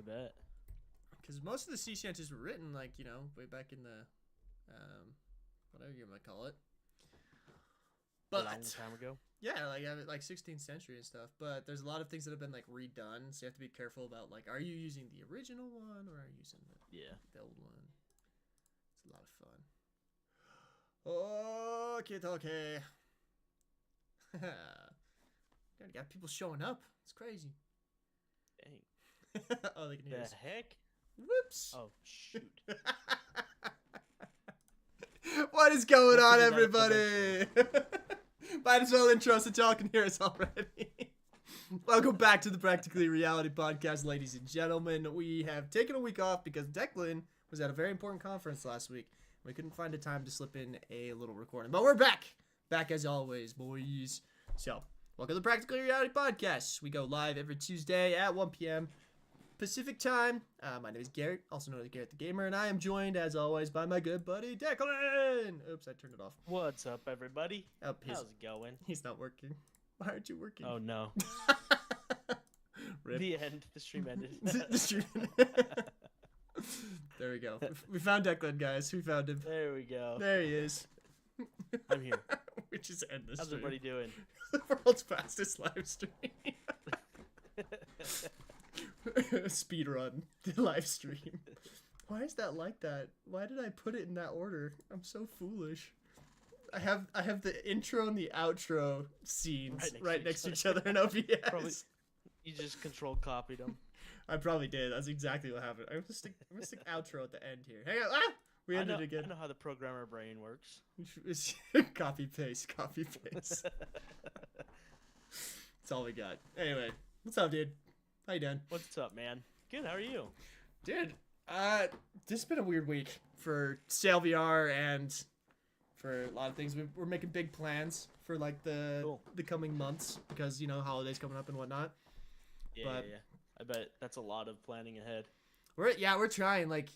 bet. Because most of the sea shanties were written, like, way back in the, whatever you might call it. A But long time ago. yeah, like 16th century and stuff. But there's a lot of things that have been like redone, so you have to be careful about like, are you using the original one or are you using the old one? It's a lot of fun. Okay. God, got people showing up. It's crazy. Dang. Oh, they can hear The us. heck? Whoops. Oh shoot. What is going on, We'll figure that everybody? Might as well intro so y'all can hear us already. Welcome back to the Practically Reality Podcast, ladies and gentlemen. We have taken a week off because Declan was at a very important conference last week. We couldn't find a time to slip in a little recording, but we're back. Back as always, boys. So, welcome to the Practically Reality Podcast. We go live every Tuesday at 1 p.m. Pacific time. My name is Garett, also known as Garett the Gamer, and I am joined, as always, by my good buddy, Declan! Oops, I turned it off. What's up, everybody? Oh, How's it going? He's not working. Why aren't you working? Oh no. Rip. The end. The stream ended. The stream. There we go. We found Declan, guys. We found him. There we go. There he is. I'm here. We just end this How's stream. everybody doing? The world's fastest live stream. Speed run the live stream. Why is that like that? Why did I put it in that order? I'm so foolish. I have the intro and the outro scenes right next to each other in OBS. Probably, you just control copied them. I probably did. That's exactly what happened. I'm gonna stick outro at the end here. Hang on. Ah! We ended again. I know how the programmer brain works. Copy paste. That's all we got. Anyway, what's up, dude? How you doing? What's up, man? Good. How are you? Dude, this has been a weird week for Sail VR and for a lot of things. We're making big plans for like the coming months because holidays coming up and whatnot. Yeah. I bet that's a lot of planning ahead. We're trying. Like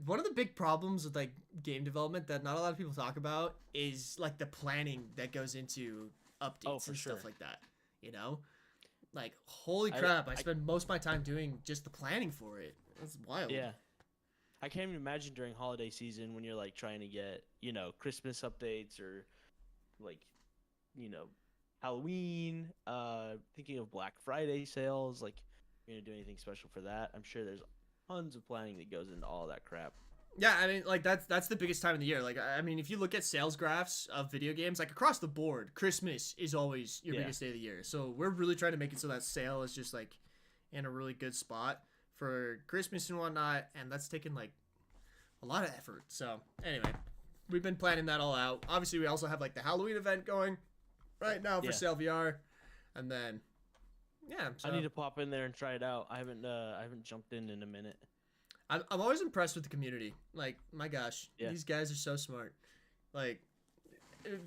one of the big problems with like game development that not a lot of people talk about is like the planning that goes into updates and stuff like that. Like, holy crap, I spend most of my time doing just the planning for it. That's wild. Yeah. I can't even imagine during holiday season when you're, like, trying to get, Christmas updates or, like, Halloween, thinking of Black Friday sales. Like, you're going to do anything special for that. I'm sure there's tons of planning that goes into all that crap. Yeah, I mean, like, that's the biggest time of the year. Like, I mean, if you look at sales graphs of video games, like, across the board, Christmas is always your biggest day of the year. So we're really trying to make it so that sale is just, like, in a really good spot for Christmas and whatnot, and that's taken, like, a lot of effort. So, anyway, we've been planning that all out. Obviously, we also have, like, the Halloween event going right now for Sail VR, and then, yeah. So. I need to pop in there and try it out. I haven't jumped in a minute. I'm always impressed with the community. Like, my gosh, these guys are so smart. Like,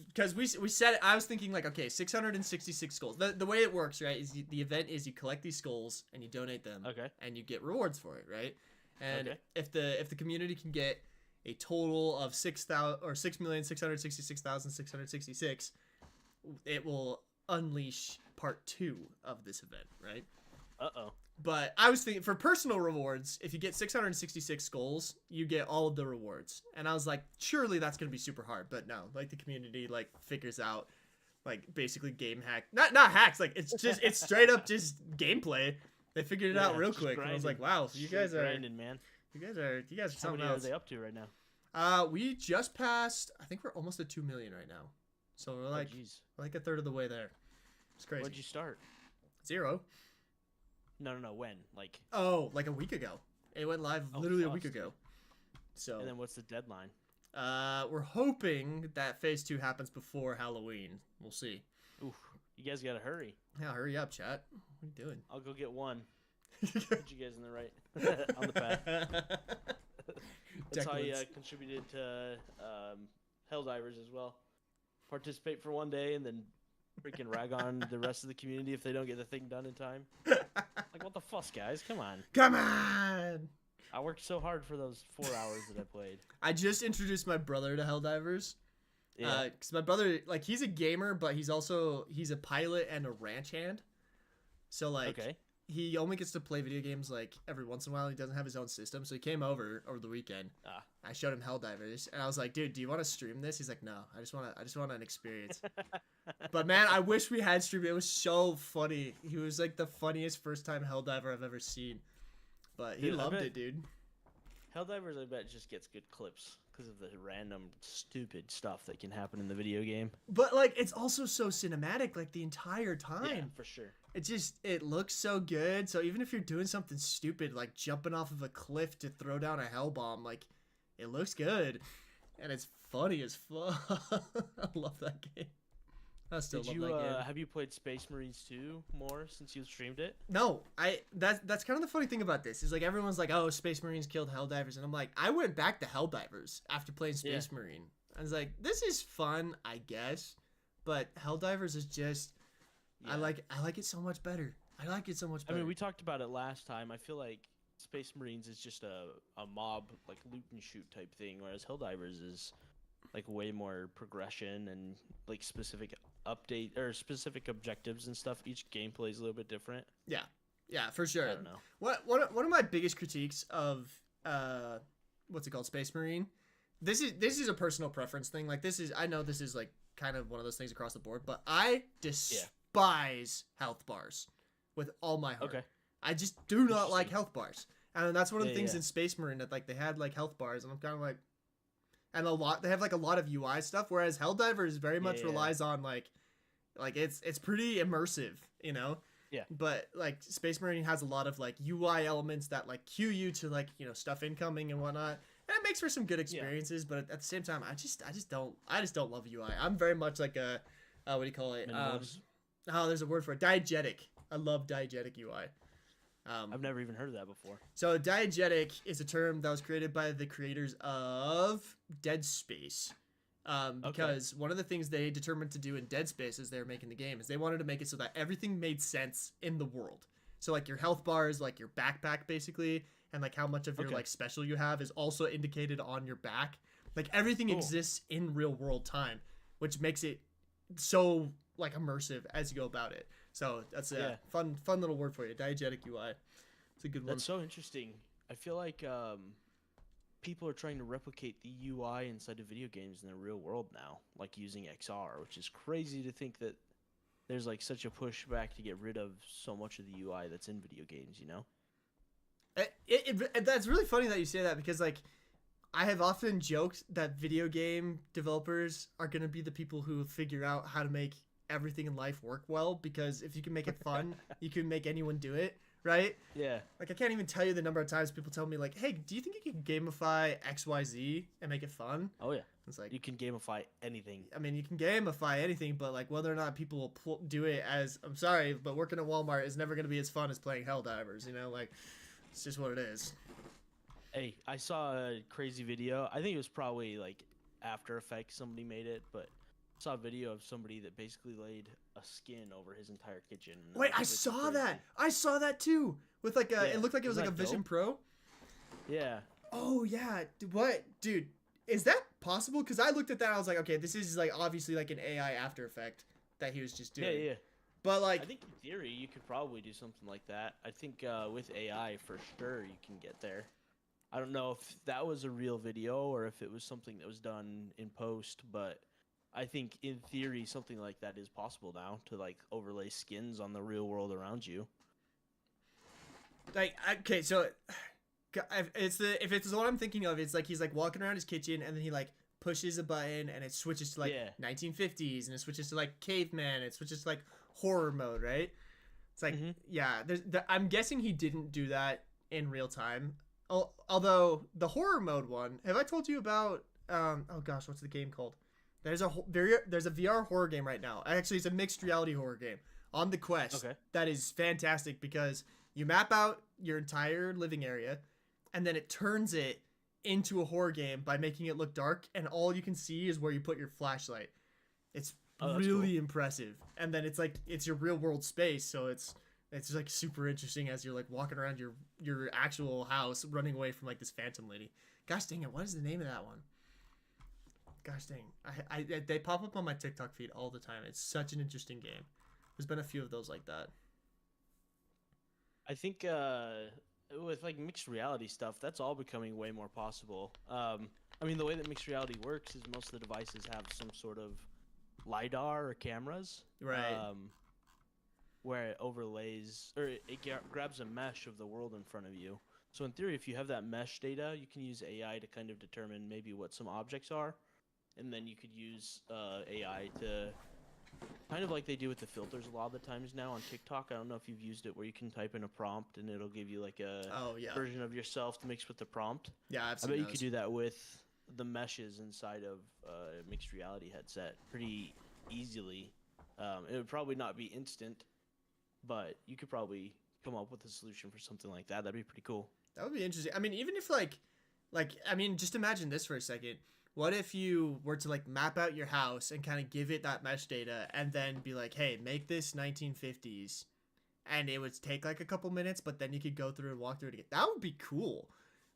because we said it, I was thinking like, okay, 666 skulls. The way it works, right, is the event is you collect these skulls and you donate them. Okay. And you get rewards for it, right? And if the community can get a total of 6,666,666, it will unleash part 2 of this event, right? Uh-oh. But I was thinking, for personal rewards, if you get 666 skulls, you get all of the rewards. And I was like, surely that's going to be super hard. But no, like, the community, like, figures out, like, basically game hack. Not hacks, like, it's straight up just gameplay. They figured it out real quick. Grinding. And I was like, wow, you guys are grinding, man. You guys are something How many else. are they up to right now? We just passed, I think we're almost at 2 million right now. So we're like a third of the way there. It's crazy. When'd you start? 0. No. When? Like? Oh, like a week ago. It went live literally a week ago. So. And then what's the deadline? We're hoping that phase 2 happens before Halloween. We'll see. Oof. You guys gotta hurry. Yeah, hurry up, chat. What are you doing? I'll go get one. Put you guys in the right on the path. That's how you contributed to Helldivers as well. Participate for one day and then freaking rag on the rest of the community if they don't get the thing done in time. Like, what the fuss, guys? Come on. Come on! I worked so hard for those 4 hours that I played. I just introduced my brother to Helldivers. Yeah. Because my brother, like, he's a gamer, but he's a pilot and a ranch hand. So, like, he only gets to play video games like every once in a while. He doesn't have his own system, so he came over the weekend. I showed him Helldivers, and I was like, "Dude, do you want to stream this?" He's like, "No, I just want an experience." But man, I wish we had streamed. It was so funny. He was like the funniest first time Helldiver I've ever seen. But he loved it, dude. Helldivers, I bet, just gets good clips because of the random stupid stuff that can happen in the video game. But like, it's also so cinematic, like the entire time. Yeah, for sure. It looks so good. So even if you're doing something stupid, like jumping off of a cliff to throw down a hell bomb, like it looks good, and it's funny as fuck. I love that game. I still love that game. Have you played Space Marines 2 more since you streamed it? No, that's kind of the funny thing about this is like everyone's like, oh, Space Marines killed Helldivers, and I'm like, I went back to Helldivers after playing Space Marine. I was like, this is fun, I guess, but Helldivers is just, I like it so much better. I like it so much better. I mean, we talked about it last time. I feel like Space Marines is just a mob like loot and shoot type thing, whereas Helldivers is like way more progression and like specific update or specific objectives and stuff. Each gameplay is a little bit different. Yeah, for sure. I don't know. One of my biggest critiques of what's it called, Space Marine. This is a personal preference thing. Like I know this is like kind of one of those things across the board, but I despise health bars with all my heart. Okay. I just do not like health bars, and that's one of the things in Space Marine that like they had like health bars, and I'm kind of like. And they have like a lot of UI stuff, whereas Helldivers very much relies on like it's pretty immersive, you know? Yeah. But like Space Marine has a lot of like UI elements that like cue you to like, you know, stuff incoming and whatnot. And it makes for some good experiences, but at the same time, I just don't love UI. I'm very much like a what do you call it? There's a word for it. Diegetic. I love diegetic UI. I've never even heard of that before. So diegetic is a term that was created by the creators of Dead Space. Because one of the things they determined to do in Dead Space as they were making the game is they wanted to make it so that everything made sense in the world. So like your health bars, like your backpack basically, and like how much of your like special you have is also indicated on your back. Like everything exists in real world time, which makes it so like immersive as you go about it. So that's a fun little word for you, diegetic UI. It's a good one. That's so interesting. I feel like people are trying to replicate the UI inside of video games in the real world now, like using XR, which is crazy to think that there's like such a pushback to get rid of so much of the UI that's in video games, you know? That's really funny that you say that because like I have often joked that video game developers are going to be the people who figure out how to make everything in life work well, because if you can make it fun, you can make anyone do it, right? Yeah. Like I can't even tell you the number of times people tell me like, hey, do you think you can gamify XYZ and make it fun? Oh yeah. It's like, you can gamify anything. I mean, you can gamify anything, but like whether or not people will do it as, I'm sorry, but working at Walmart is never going to be as fun as playing Helldivers, you know? Like it's just what it is. Hey, I saw a crazy video. I think it was probably like After Effects somebody made it, but I saw a video of somebody that basically laid a skin over his entire kitchen. Wait, I saw that. I saw that too. With like a, it looked like it was like a Vision Pro. Yeah. Oh yeah. What, dude? Is that possible? Because I looked at that, and I was like, okay, this is like obviously like an AI After Effect that he was just doing. Yeah. But like, I think in theory you could probably do something like that. I think with AI for sure you can get there. I don't know if that was a real video or if it was something that was done in post, but I think in theory something like that is possible now, to like overlay skins on the real world around you. Like, okay, so if it's what I'm thinking of, it's like he's like walking around his kitchen and then he like pushes a button and it switches to like 1950s and it switches to like caveman, it switches to like horror mode, right? It's like I'm guessing he didn't do that in real time. Although the horror mode one, have I told you about? Oh gosh, what's the game called? There's a VR horror game right now. Actually, it's a mixed reality horror game on the Quest. Okay. That is fantastic because you map out your entire living area, and then it turns it into a horror game by making it look dark, and all you can see is where you put your flashlight. It's really impressive. And then it's like it's your real world space, so it's like super interesting as you're like walking around your actual house, running away from like this phantom lady. Gosh dang it, what is the name of that one? Gosh dang, they pop up on my TikTok feed all the time. It's such an interesting game. There's been a few of those like that. I think with like mixed reality stuff, that's all becoming way more possible. I mean, the way that mixed reality works is most of the devices have some sort of lidar or cameras, Right. where it overlays or grabs a mesh of the world in front of you. So in theory, if you have that mesh data, you can use AI to kind of determine maybe what some objects are, and then you could use AI to kind of like they do with the filters a lot of the times now on TikTok. I don't know if you've used it where you can type in a prompt and it'll give you like a Oh yeah. version of yourself to mix with the prompt. Yeah, I've I seen bet you could those. do that with the meshes inside of a mixed reality headset pretty easily. It would probably not be instant, but you could probably come up with a solution for something like that. That'd be pretty cool. That would be interesting. I mean, even if like I mean, just imagine this for a second. What if you were to like map out your house and kind of give it that mesh data and then be like, "Hey, make this 1950s." And it would take like a couple minutes, but then you could go through and walk through it again. That would be cool.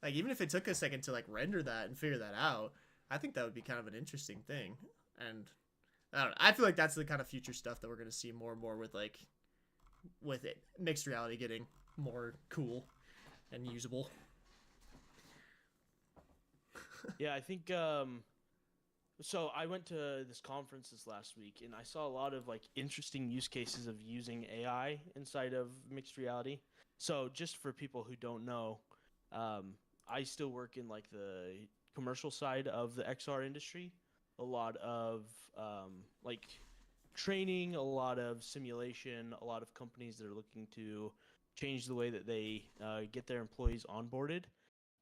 Like even if it took a second to like render that and figure that out, I think that would be kind of an interesting thing. And I don't know. I feel like that's the kind of future stuff that we're going to see more and more with it mixed reality getting more cool and usable. Yeah, I think so I went to this conference this last week and I saw a lot of like interesting use cases of using AI inside of mixed reality. So just for people who don't know, I still work in like the commercial side of the XR industry. A lot of like training, a lot of simulation, a lot of companies that are looking to change the way that they get their employees onboarded.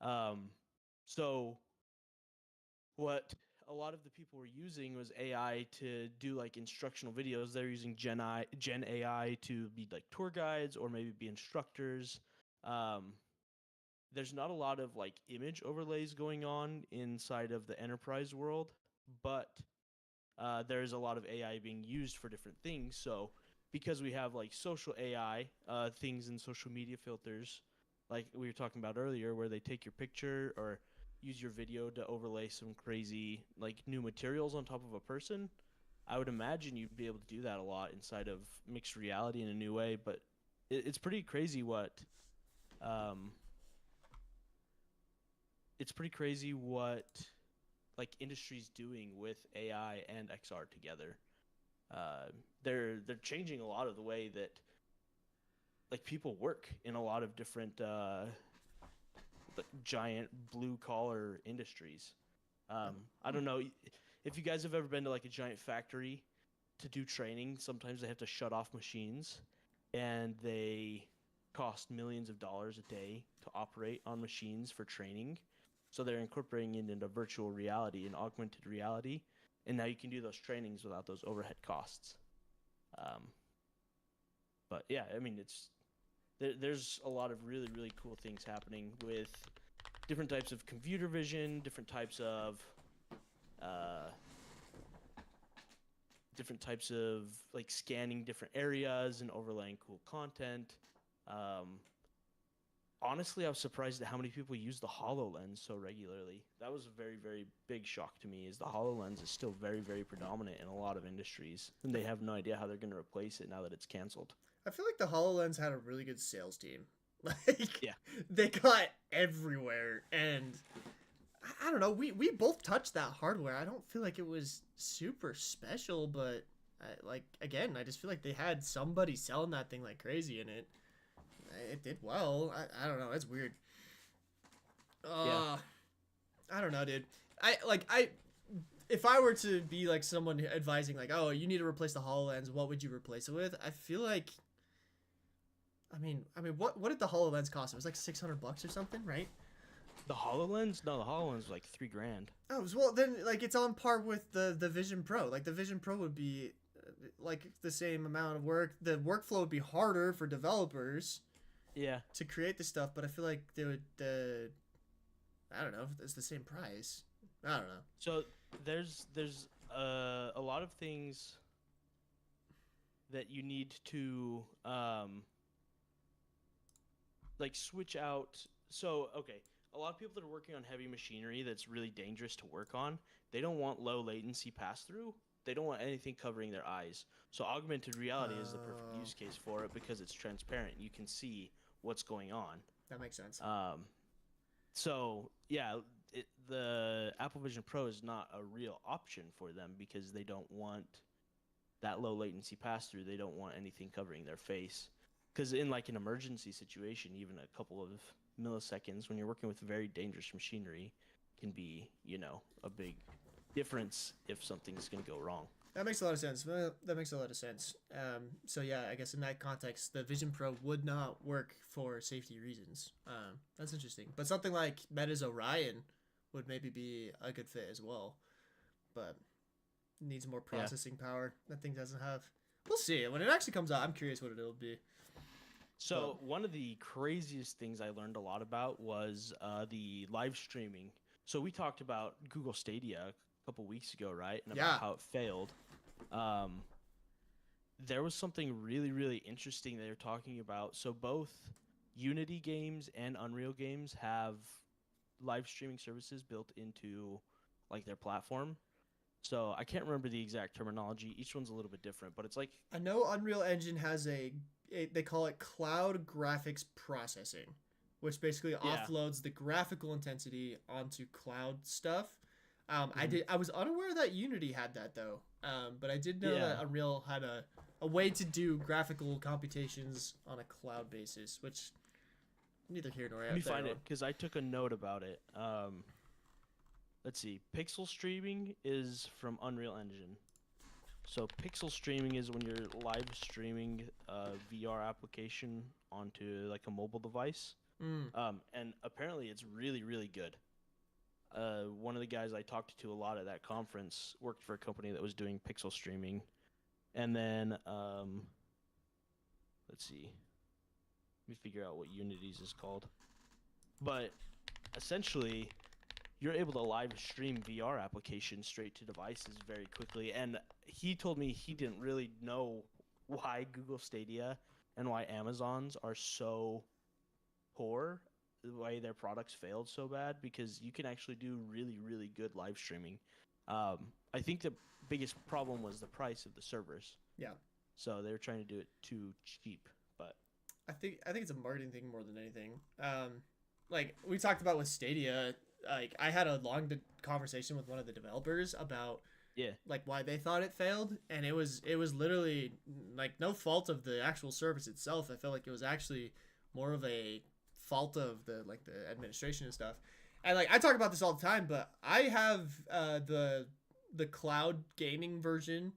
Um, so what a lot of the people were using was AI to do like instructional videos. They're using Gen AI to be like tour guides or maybe be instructors. Um, there's not a lot of like image overlays going on inside of the enterprise world, but there's a lot of AI being used for different things. So because we have like social AI, things in social media filters, like we were talking about earlier, where they take your picture or use your video to overlay some crazy like new materials on top of a person. I would imagine you'd be able to do that a lot inside of mixed reality in a new way, but it's pretty crazy um, what like industries doing with AI and XR together. They're changing a lot of the way that like people work in a lot of different giant blue collar industries. I don't know if you guys have ever been to like a giant factory to do training. Sometimes they have to shut off machines, and they cost millions of dollars a day to operate on machines for training. So they're incorporating it into virtual reality and augmented reality, and now you can do those trainings without those overhead costs. Um, but yeah, I mean, there's a lot of really cool things happening with different types of computer vision, uh, different types of like scanning different areas and overlaying cool content. Um, Honestly, I was surprised at how many people use the HoloLens so regularly. That was a very big shock to me. Is the HoloLens is still very predominant in a lot of industries, and they have no idea how they're going to replace it now that it's canceled. I feel like the HoloLens had a really good sales team. Like Yeah, they got everywhere and I don't know, we both touched that hardware. I don't feel like it was super special, but like again, I just feel like they had somebody selling that thing like crazy and it did well. I don't know, it's weird. yeah. Uh I don't know, dude. I if I were to be like someone advising like, "Oh, you need to replace the HoloLens, what would you replace it with?" I feel like what did the HoloLens cost? It was like $600 or something, right? The HoloLens? No, the HoloLens was like 3 grand. Oh, well then, like it's on par with the Vision Pro. Like the Vision Pro would be like the same amount of work. The workflow would be harder for developers Yeah. to create the stuff, but I feel like they would. I don't know. It's the same price. I don't know. So there's a lot of things that you need to like switch out. So okay, a lot of people that are working on heavy machinery that's really dangerous to work on, they don't want low latency pass through. They don't want anything covering their eyes. So augmented reality is the perfect Uh, use case for it because it's transparent. You can see what's going on. That makes sense. So yeah, the Apple Vision Pro is not a real option for them because they don't want that low latency pass through. They don't want anything covering their face. Because in like an emergency situation, even a couple of milliseconds when you're working with very dangerous machinery can be, a big difference if something's going to go wrong. That makes a lot of sense. That makes a lot of sense. So yeah, I guess in that context, the Vision Pro would not work for safety reasons. That's interesting. But something like Meta's Orion would maybe be a good fit as well. But it needs more processing power. That thing doesn't have. We'll see. When it actually comes out, I'm curious what it'll be. So one of the craziest things I learned a lot about was the live streaming. So we talked about Google Stadia a couple weeks ago, right? And about how it failed. There was something really, really interesting they were talking about. So both Unity games and Unreal games have live streaming services built into like their platform. So I can't remember the exact terminology. Each one's a little bit different, but it's like I know Unreal Engine has they call it cloud graphics processing, which basically offloads the graphical intensity onto cloud stuff. I was unaware that Unity had that though. But I did know that Unreal had a way to do graphical computations on a cloud basis, which neither here nor there. Let me find it because I took a note about it. Let's see. Pixel streaming is from Unreal Engine. So pixel streaming is when you're live streaming a VR application onto like a mobile device. And apparently it's really, really good. One of the guys I talked to a lot at that conference worked for a company that was doing pixel streaming. And then, let's see. Let me figure out what Unity's is called. But essentially, you're able to live stream VR applications straight to devices very quickly. And he told me he didn't really know why Google Stadia and why Amazon's are so poor, the way their products failed so bad, because you can actually do really, really good live streaming. I think the biggest problem was the price of the servers. Yeah. So they were trying to do it too cheap, but I think it's a marketing thing more than anything. Like we talked about with Stadia, like I had a long conversation with one of the developers about like why they thought it failed, and it was literally like no fault of the actual service itself. I felt like it was actually more of a fault of the administration and stuff. And like I talk about this all the time, but I have the cloud gaming version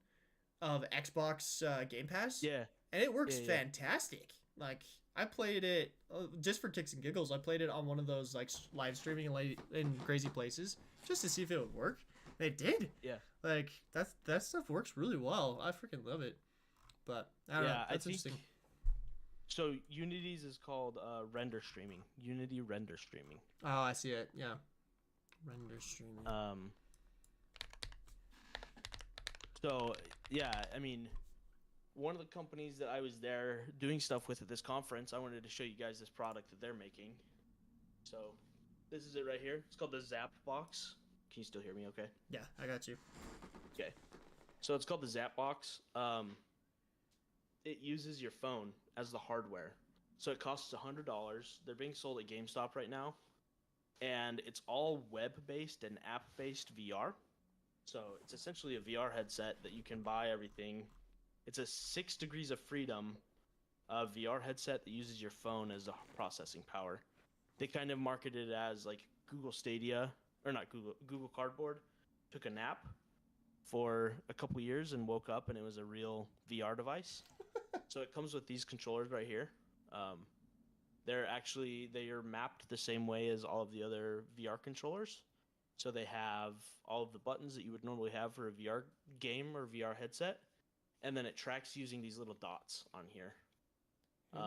of Xbox Game Pass. Yeah. And it works fantastic. Like I played it just for kicks and giggles. I played it on one of those like live streaming in crazy places just to see if it would work. And it did. Yeah. Like that stuff works really well. I freaking love it. But I don't know. That's interesting. So Unity's is called render streaming. Unity render streaming. Oh, I see it. Yeah. Render streaming. So yeah, I mean, one of the companies that I was there doing stuff with at this conference, I wanted to show you guys this product that they're making. So this is it right here. It's called the Zapbox. Can you still hear me okay? Yeah, I got you. Okay. So it's called the Zapbox. It uses your phone as the hardware. So it costs $100. They're being sold at GameStop right now. And it's all web-based and app-based VR. So it's essentially a VR headset that you can buy everything. It's a 6 degrees of freedom VR headset that uses your phone as the processing power. They kind of marketed it as like Google Stadia, or not Google Cardboard, took a nap for a couple years and woke up and it was a real VR device. So it comes with these controllers right here. They are mapped the same way as all of the other VR controllers. So they have all of the buttons that you would normally have for a VR game or VR headset. And then it tracks using these little dots on here.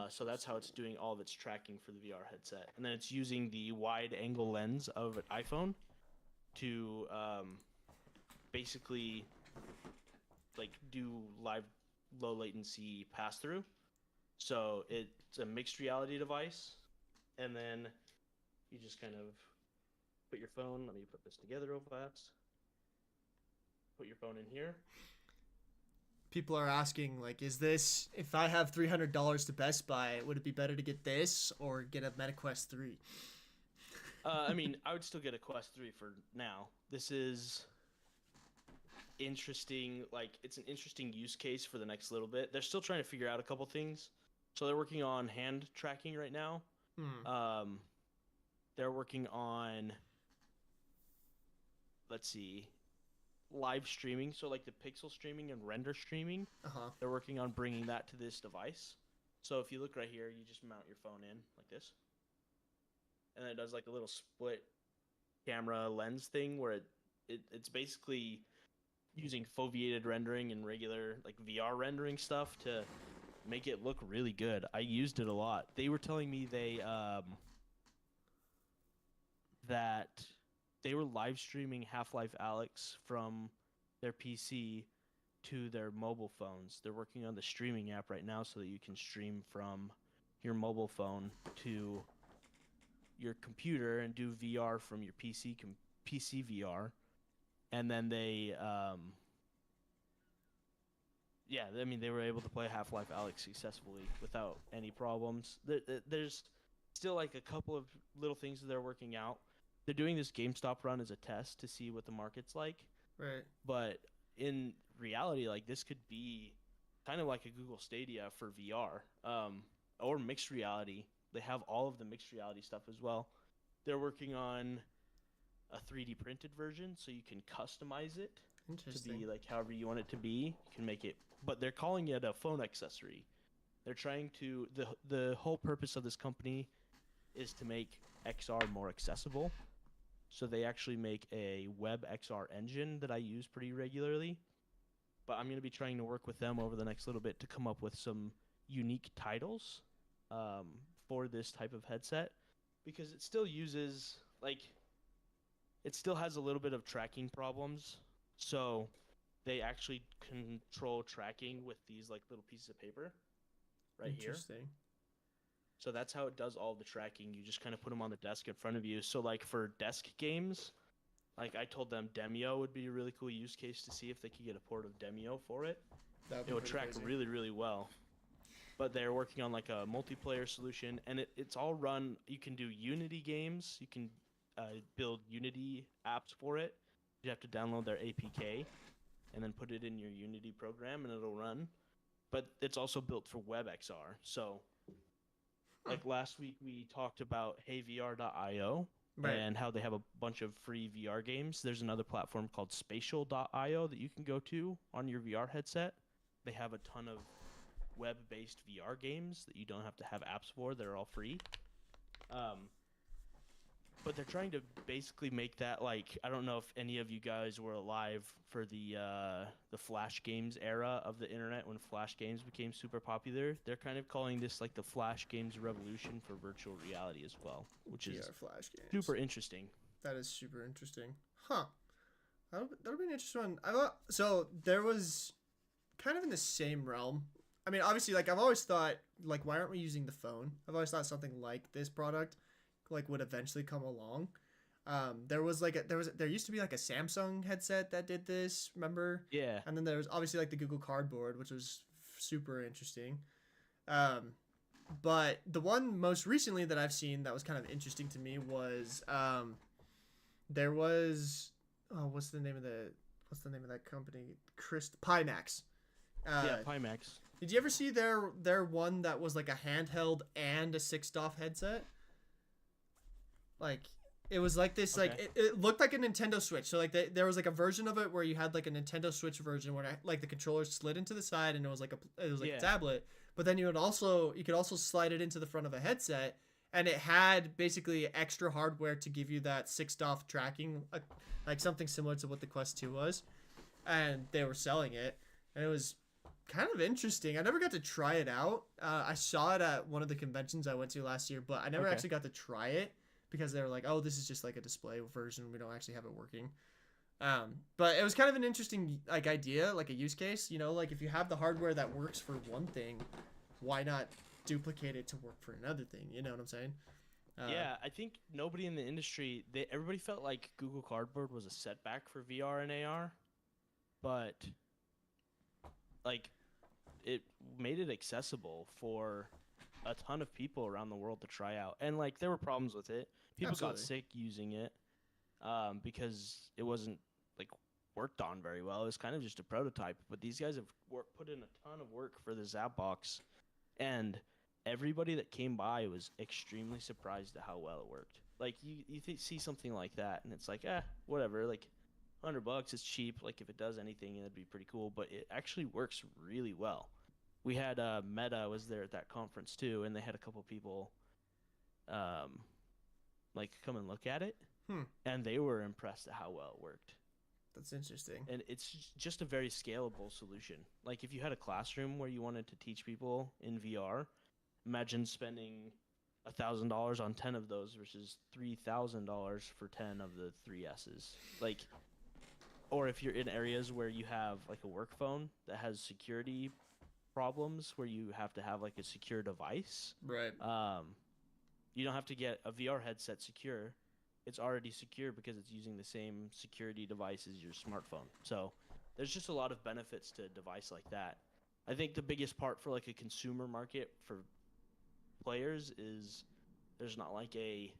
So that's how it's doing all of its tracking for the VR headset. And then it's using the wide angle lens of an iPhone to basically like do live low latency pass through. So it's a mixed reality device. And then you just kind of put your phone, let me put this together real fast. Put your phone in here. people are asking, like, is this, if I have $300 to Best Buy, would it be better to get this or get a MetaQuest 3? I mean, I would still get a Quest 3 for now. This is interesting. Like, it's an interesting use case for the next little bit. They're still trying to figure out a couple things. So they're working on hand tracking right now. They're working on, let's see, live streaming. So like the pixel streaming and render streaming. They're working on bringing that to this device. So if you look right here, you just mount your phone in like this. And it does like a little split camera lens thing where it's basically using foveated rendering and regular like VR rendering stuff to make it look really good. I used it a lot. They were telling me that they were live streaming Half-Life Alyx from their PC to their mobile phones. They're working on the streaming app right now so that you can stream from your mobile phone to your computer and do VR from your PC VR. And then they they were able to play Half-Life Alyx successfully without any problems. There's still like a couple of little things that they're working out. They're doing this GameStop run as a test to see what the market's like. Right. But in reality, like this could be kind of like a Google Stadia for VR, or mixed reality. They have all of the mixed reality stuff as well. They're working on a 3D printed version, so you can customize it to be like however you want it to be. You can make it, but they're calling it a phone accessory. They're trying to the whole purpose of this company is to make XR more accessible. So they actually make a web XR engine that I use pretty regularly. But I'm going to be trying to work with them over the next little bit to come up with some unique titles for this type of headset, because it still uses, like, it still has a little bit of tracking problems. So they actually control tracking with these like little pieces of paper right here. Interesting. So that's how it does all the tracking. You just kind of put them on the desk in front of you. So like for desk games, like I told them Demio would be a really cool use case to see if they could get a port of Demio for it. It would track really, really well. But they're working on like a multiplayer solution, and it's all run. You can do Unity games. You can build Unity apps for it. You have to download their APK and then put it in your Unity program, and it'll run. But it's also built for WebXR. So like last week we talked about HeyVR.io and how they have a bunch of free VR games. There's another platform called Spatial.io that you can go to on your VR headset. They have a ton of web-based VR games that you don't have to have apps for. They're all free. But they're trying to basically make that, like, I don't know if any of you guys were alive for the Flash games era of the internet when Flash games became super popular. They're kind of calling this like the Flash games revolution for virtual reality as well, which is Flash games. Super interesting. That is super interesting. Huh. That'll be an interesting one. So there was kind of in the same realm. I mean, obviously, like, I've always thought, like, why aren't we using the phone? I've always thought something like this product like would eventually come along. There used to be like a Samsung headset that did this, remember? Yeah. And then there was obviously like the Google Cardboard, which was super interesting. But the one most recently that I've seen that was kind of interesting to me was there was what's the name of that company? Pimax. Pimax. Did you ever see their one that was like a handheld and a 6DoF headset? Like, it was like this, okay. like, it looked like a Nintendo Switch. So, like, there was, like, a version of it where you had, like, a Nintendo Switch version where, like, the controller slid into the side and it was, like, a tablet. But then you could also slide it into the front of a headset, and it had basically extra hardware to give you that 6DoF tracking, like, something similar to what the Quest 2 was. And they were selling it, and it was kind of interesting. I never got to try it out. I saw it at one of the conventions I went to last year, but I never actually got to try it, because they were like, oh, this is just like a display version. We don't actually have it working. But it was kind of an interesting like idea, like a use case, you know, like if you have the hardware that works for one thing, why not duplicate it to work for another thing? You know what I'm saying? Yeah, I think nobody in the industry, everybody felt like Google Cardboard was a setback for VR and AR, but like it made it accessible for a ton of people around the world to try out. And like there were problems with it. People got sick using it because it wasn't like worked on very well. It was kind of just a prototype. But these guys have put in a ton of work for the Zapbox, and everybody that came by was extremely surprised at how well it worked. Like you see something like that, and it's like, whatever. Like $100, it's cheap. Like if it does anything, it'd be pretty cool. But it actually works really well. We had Meta was there at that conference too, and they had a couple people, like come and look at it, and they were impressed at how well it worked. That's interesting. And it's just a very scalable solution. Like if you had a classroom where you wanted to teach people in VR, imagine spending $1,000 on 10 of those versus $3,000 for 10 of the 3S's. Like, or if you're in areas where you have like a work phone that has security problems where you have to have like a secure device. Right. You don't have to get a VR headset secure. It's already secure because it's using the same security device as your smartphone. So there's just a lot of benefits to a device like that. I think the biggest part for like a consumer market for players is there's not like a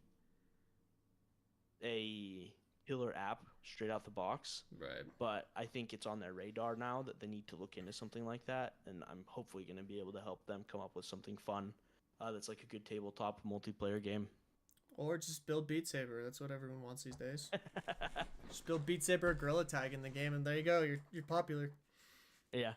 killer app straight out the box. Right. But I think it's on their radar now that they need to look into something like that, and I'm hopefully going to be able to help them come up with something fun that's like a good tabletop multiplayer game. Or just build Beat Saber. That's what everyone wants these days. Just build Beat Saber or Gorilla Tag in the game, and there you go. You're popular. Yeah.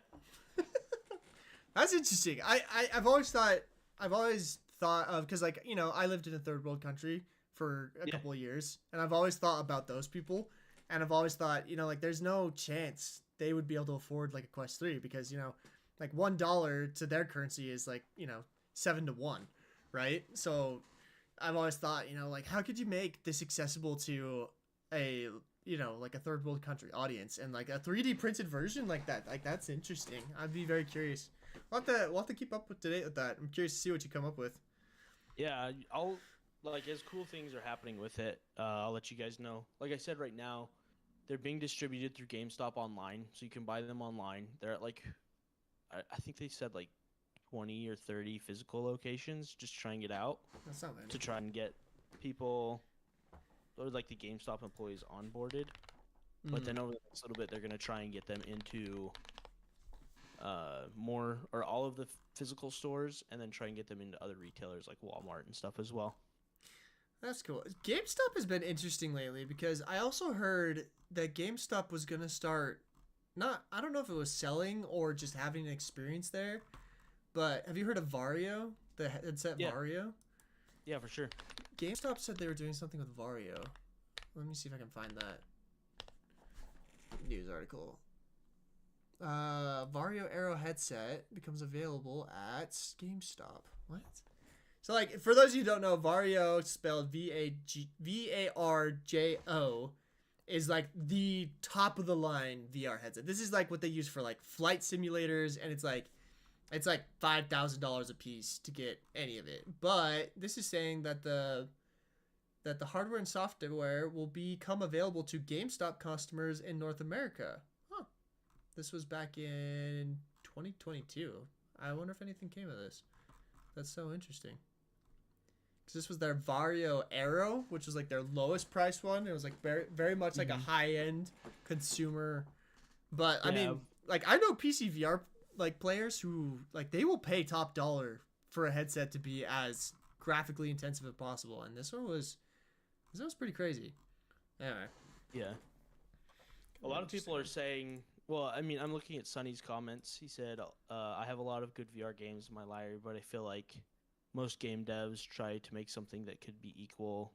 That's interesting. I've always thought of, because like, you know, I lived in a third world country for a couple of years, and I've always thought about those people, and I've always thought, you know, like there's no chance they would be able to afford like a Quest 3 because, you know, like $1 to their currency is like, you know, 7 to 1, right? So I've always thought, you know, like how could you make this accessible to a, you know, like a third world country audience, and like a 3D printed version like that? Like that's interesting. I'd be very curious. We'll have to keep up to date with that. I'm curious to see what you come up with. Yeah, I'll like as cool things are happening with it. I'll let you guys know. Like I said, right now, they're being distributed through GameStop online, so you can buy them online. They're at like, I think they said like 20 or 30 physical locations, just trying it out. That's not bad. To try and get people, or like the GameStop employees onboarded. But then over the next little bit, they're gonna try and get them into more or all of the physical stores, and then try and get them into other retailers like Walmart and stuff as well. That's cool. GameStop has been interesting lately because I also heard that GameStop was gonna start, I don't know if it was selling or just having an experience there, but have you heard of Vario, the headset Vario? Yeah, for sure. GameStop said they were doing something with Vario. Let me see if I can find that news article. Vario Aero headset becomes available at GameStop. What? So, like, for those of you who don't know, Vario, spelled Varjo, is like the top of the line VR headset. This is like what they use for like flight simulators, and it's like $5,000 a piece to get any of it. But this is saying that the hardware and software will become available to GameStop customers in North America. Huh. This was back in 2022. I wonder if anything came of this. That's so interesting. Because this was their Vario Aero, which was like their lowest price one. It was like very, very much like a high-end consumer. But I mean, like I know PC VR like players who like they will pay top dollar for a headset to be as graphically intensive as possible, and this one was pretty crazy. Anyway. Yeah. A lot of people are saying, well, I mean, I'm looking at Sonny's comments. He said, I have a lot of good VR games in my library, but I feel like most game devs try to make something that could be equal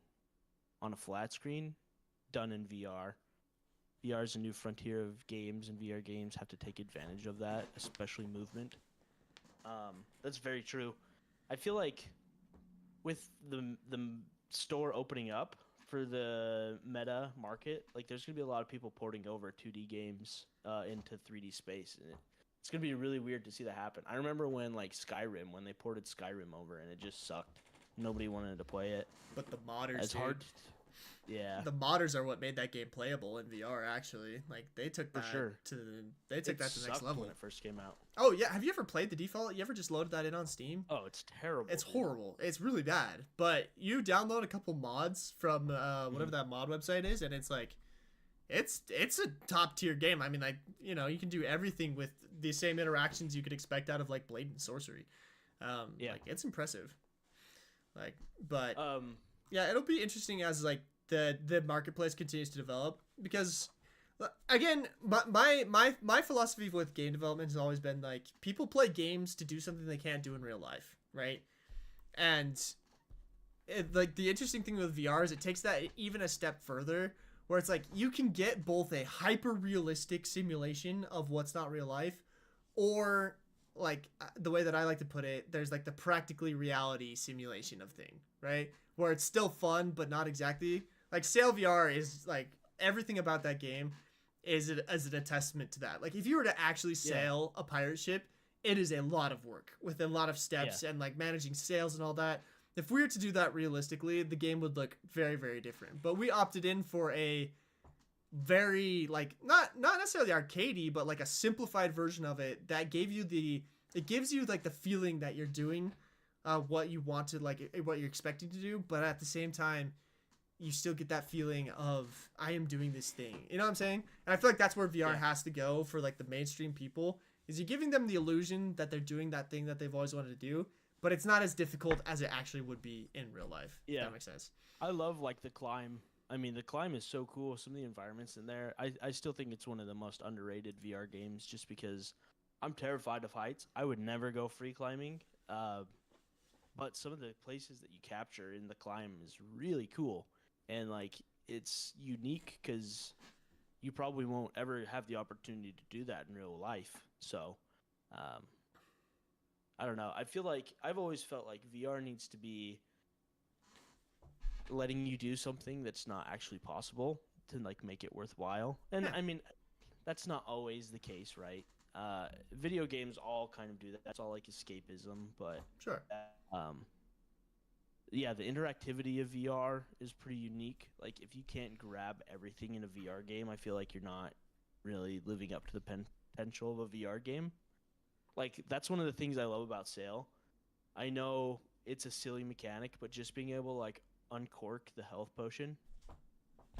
on a flat screen done in VR. VR is a new frontier of games, and VR games have to take advantage of that, especially movement. That's very true. I feel like with the store opening up for the meta market, like there's gonna be a lot of people porting over 2D games into 3D space, and it's gonna be really weird to see that happen. I remember when like Skyrim, when they ported Skyrim over, and it just sucked. Nobody wanted to play it. But the modders, it's hard. Yeah, the modders are what made that game playable in VR. Actually, like they took for that sure. to the next level when it first came out. Oh yeah, have you ever played the default? You ever just loaded that in on Steam? Oh, it's terrible. It's dude. horrible. It's really bad. But you download a couple mods from whatever that mod website is, and it's like, it's a top tier game. I mean, like, you know, you can do everything with the same interactions you could expect out of like blatant sorcery. Yeah. Like it's impressive. Like, but Yeah, it'll be interesting as like the marketplace continues to develop, because again, my philosophy with game development has always been like, people play games to do something they can't do in real life, right? And like the interesting thing with VR is it takes that even a step further, where it's like you can get both a hyper realistic simulation of what's not real life, or like the way that I like to put it, there's like the practically reality simulation of thing, right? Where it's still fun but not exactly. Like Sail VR is like, everything about that game is a testament to that. Like if you were to actually sail a pirate ship, it is a lot of work with a lot of steps and like managing sails and all that. If we were to do that realistically, the game would look very, very different. But we opted in for a very like not necessarily arcadey, but like a simplified version of it that gives you like the feeling that you're doing what you want to, like what you're expecting to do, but at the same time you still get that feeling of, I am doing this thing. You know what I'm saying? And I feel like that's where VR has to go for like the mainstream people, is you're giving them the illusion that they're doing that thing that they've always wanted to do, but it's not as difficult as it actually would be in real life. Yeah. If that makes sense. I love like the climb. I mean, the climb is so cool. Some of the environments in there, I still think it's one of the most underrated VR games, just because I'm terrified of heights. I would never go free climbing. But some of the places that you capture in the climb is really cool. And like, it's unique because you probably won't ever have the opportunity to do that in real life. So, I don't know. I feel like I've always felt like VR needs to be letting you do something that's not actually possible to like make it worthwhile. And I mean, that's not always the case, right? Video games all kind of do that. That's all like escapism, but Sure. Yeah, the interactivity of VR is pretty unique. Like, if you can't grab everything in a VR game, I feel like you're not really living up to the potential of a VR game. Like, that's one of the things I love about Sail. I know it's a silly mechanic, but just being able to, like, uncork the health potion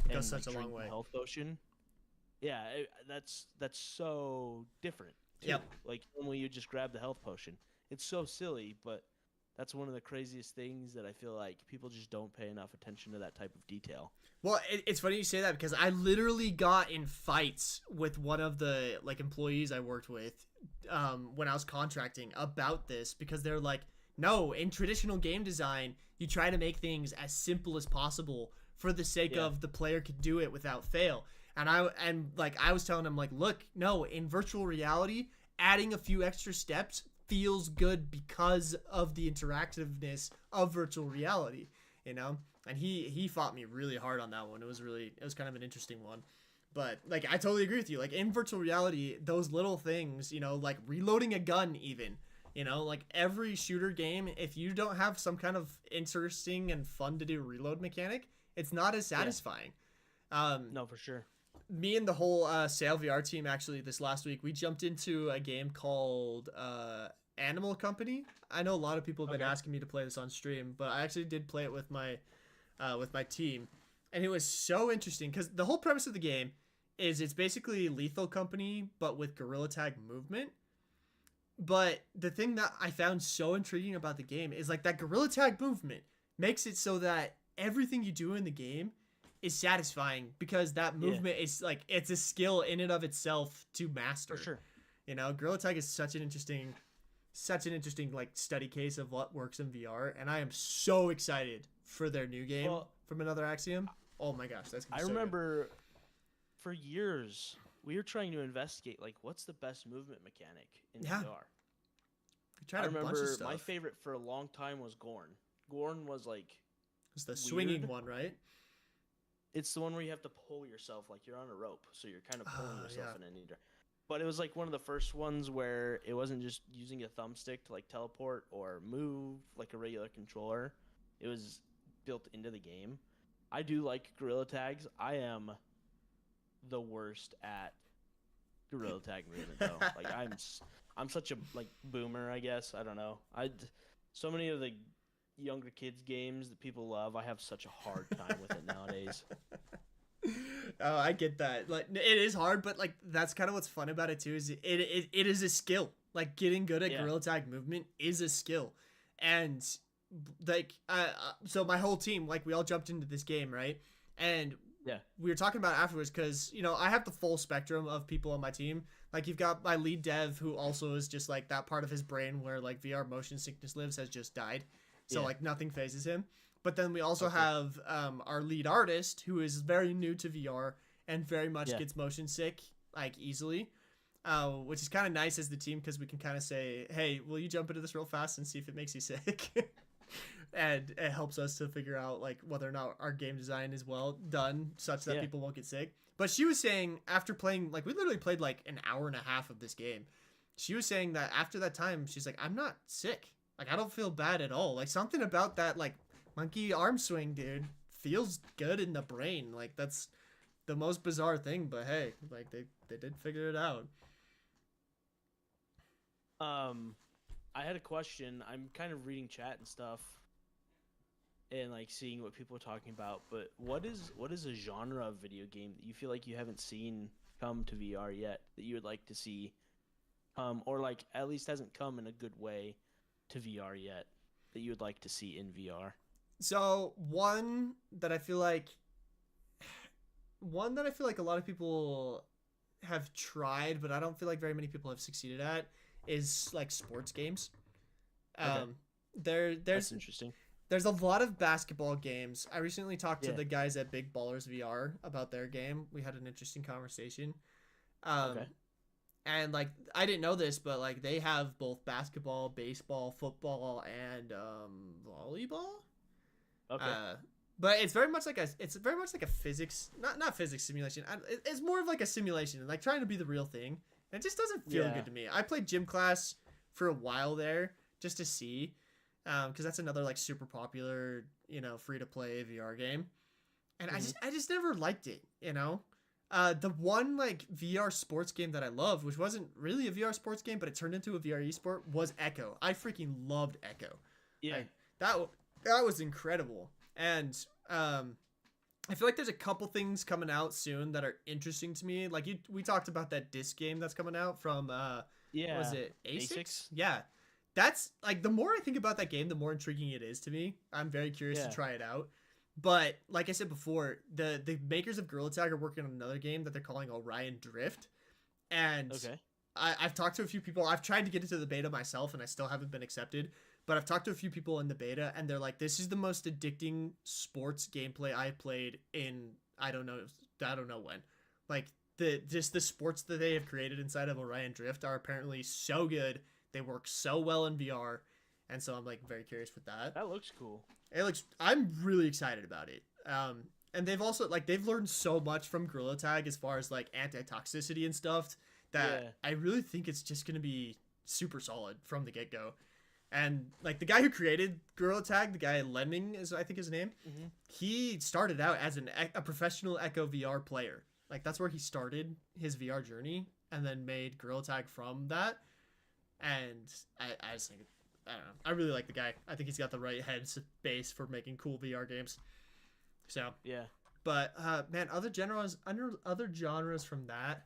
It goes such a long way. health potion, yeah, that's so different, too. Yep. Like, normally you just grab the health potion. It's so silly, but that's one of the craziest things that I feel like people just don't pay enough attention to, that type of detail. Well, it's funny you say that, because I literally got in fights with one of the like employees I worked with when I was contracting about this, because they're like, no, in traditional game design, you try to make things as simple as possible for the sake of the player could do it without fail. And I was telling them like, look, no, in virtual reality, adding a few extra steps feels good because of the interactiveness of virtual reality, you know? And he fought me really hard on that one. It was kind of an interesting one. But like, I totally agree with you. Like in virtual reality, those little things, you know, like reloading a gun even, you know, like every shooter game, if you don't have some kind of interesting and fun to do reload mechanic, it's not as satisfying. No, for sure. Me and the whole Sail VR team, actually, this last week, we jumped into a game called Animal Company. I know a lot of people have been asking me to play this on stream, but I actually did play it with my team, and it was so interesting because the whole premise of the game is it's basically Lethal Company but with gorilla tag movement. But the thing that I found so intriguing about the game is like that gorilla tag movement makes it so that everything you do in the game is satisfying, because that movement is like, it's a skill in and of itself to master. For sure. You know, gorilla tag is such an interesting like study case of what works in VR, and I am so excited for their new game from Another Axiom. Oh my gosh, that's gonna be so remember for years we were trying to investigate like what's the best movement mechanic in VR. I remember my favorite for a long time was Gorn. Gorn was like, it's the swinging one, right? It's the one where you have to pull yourself, like you're on a rope, so you're kind of pulling yourself in any direction. But it was like one of the first ones where it wasn't just using a thumbstick to like teleport or move like a regular controller. It was built into the game. I do like gorilla tags. I am the worst at gorilla tag movement though. Like I'm such a like boomer, I guess. I don't know. So many of the younger kids games that people love, I have such a hard time with it nowadays. Oh, I get that. Like it is hard, but like that's kind of what's fun about it too. Is it is a skill. Like getting good at gorilla tag movement is a skill, and like so my whole team, like we all jumped into this game, right? And we were talking about it afterwards because I have the full spectrum of people on my team. Like you've got my lead dev who also is just like that part of his brain where like VR motion sickness lives has just died, so like nothing phases him. But then we also have our lead artist who is very new to VR and very much gets motion sick like easily, which is kind of nice as the team because we can kind of say, hey, will you jump into this real fast and see if it makes you sick? And it helps us to figure out like whether or not our game design is well done such that people won't get sick. But she was saying after playing, like we literally played like an hour and a half of this game. She was saying that after that time, she's like, I'm not sick. Like I don't feel bad at all. Like something about that like monkey arm swing, dude, feels good in the brain. Like that's the most bizarre thing, but hey, like they did figure it out. I had a question. I'm kind of reading chat and stuff and like seeing what people are talking about, but what is a genre of video game that you feel like you haven't seen come to VR yet that you would like to see or like at least hasn't come in a good way to VR yet that you would like to see in VR? So one that I feel like a lot of people have tried, but I don't feel like very many people have succeeded at is like sports games. That's interesting. There's a lot of basketball games. I recently talked to the guys at Big Ballers VR about their game. We had an interesting conversation. And like I didn't know this, but like they have both basketball, baseball, football, and volleyball. But it's very much like a physics, not physics simulation. It's more of like a simulation, like trying to be the real thing. And it just doesn't feel good to me. I played gym class for a while there just to see, because that's another like super popular, free to play VR game, and I just never liked it. The one like VR sports game that I loved, which wasn't really a VR sports game, but it turned into a VR esport, was Echo. I freaking loved Echo. Yeah, like, that was incredible. And I feel like there's a couple things coming out soon that are interesting to me. Like we talked about that disc game that's coming out from what was it, A6? Yeah. That's like the more I think about that game, the more intriguing it is to me. I'm very curious to try it out. But like I said before, the makers of Gorilla Tag are working on another game that they're calling Orion Drift. And I've talked to a few people. I've tried to get into the beta myself and I still haven't been accepted. But I've talked to a few people in the beta, and they're like, "This is the most addicting sports gameplay I've played in I don't know when." Like the sports that they have created inside of Orion Drift are apparently so good. They work so well in VR, and so I'm like very curious with that. That looks cool. I'm really excited about it. And they've also they've learned so much from Gorilla Tag as far as like anti-toxicity and stuff that I really think it's just gonna be super solid from the get-go. And like the guy who created Gorilla Tag, the guy Lemming is I think his name, he started out as a professional Echo VR player. Like that's where he started his VR journey, and then made Gorilla Tag from that. And I just think I don't know. I really like the guy. I think he's got the right head base for making cool VR games. So yeah. But man, other genres from that.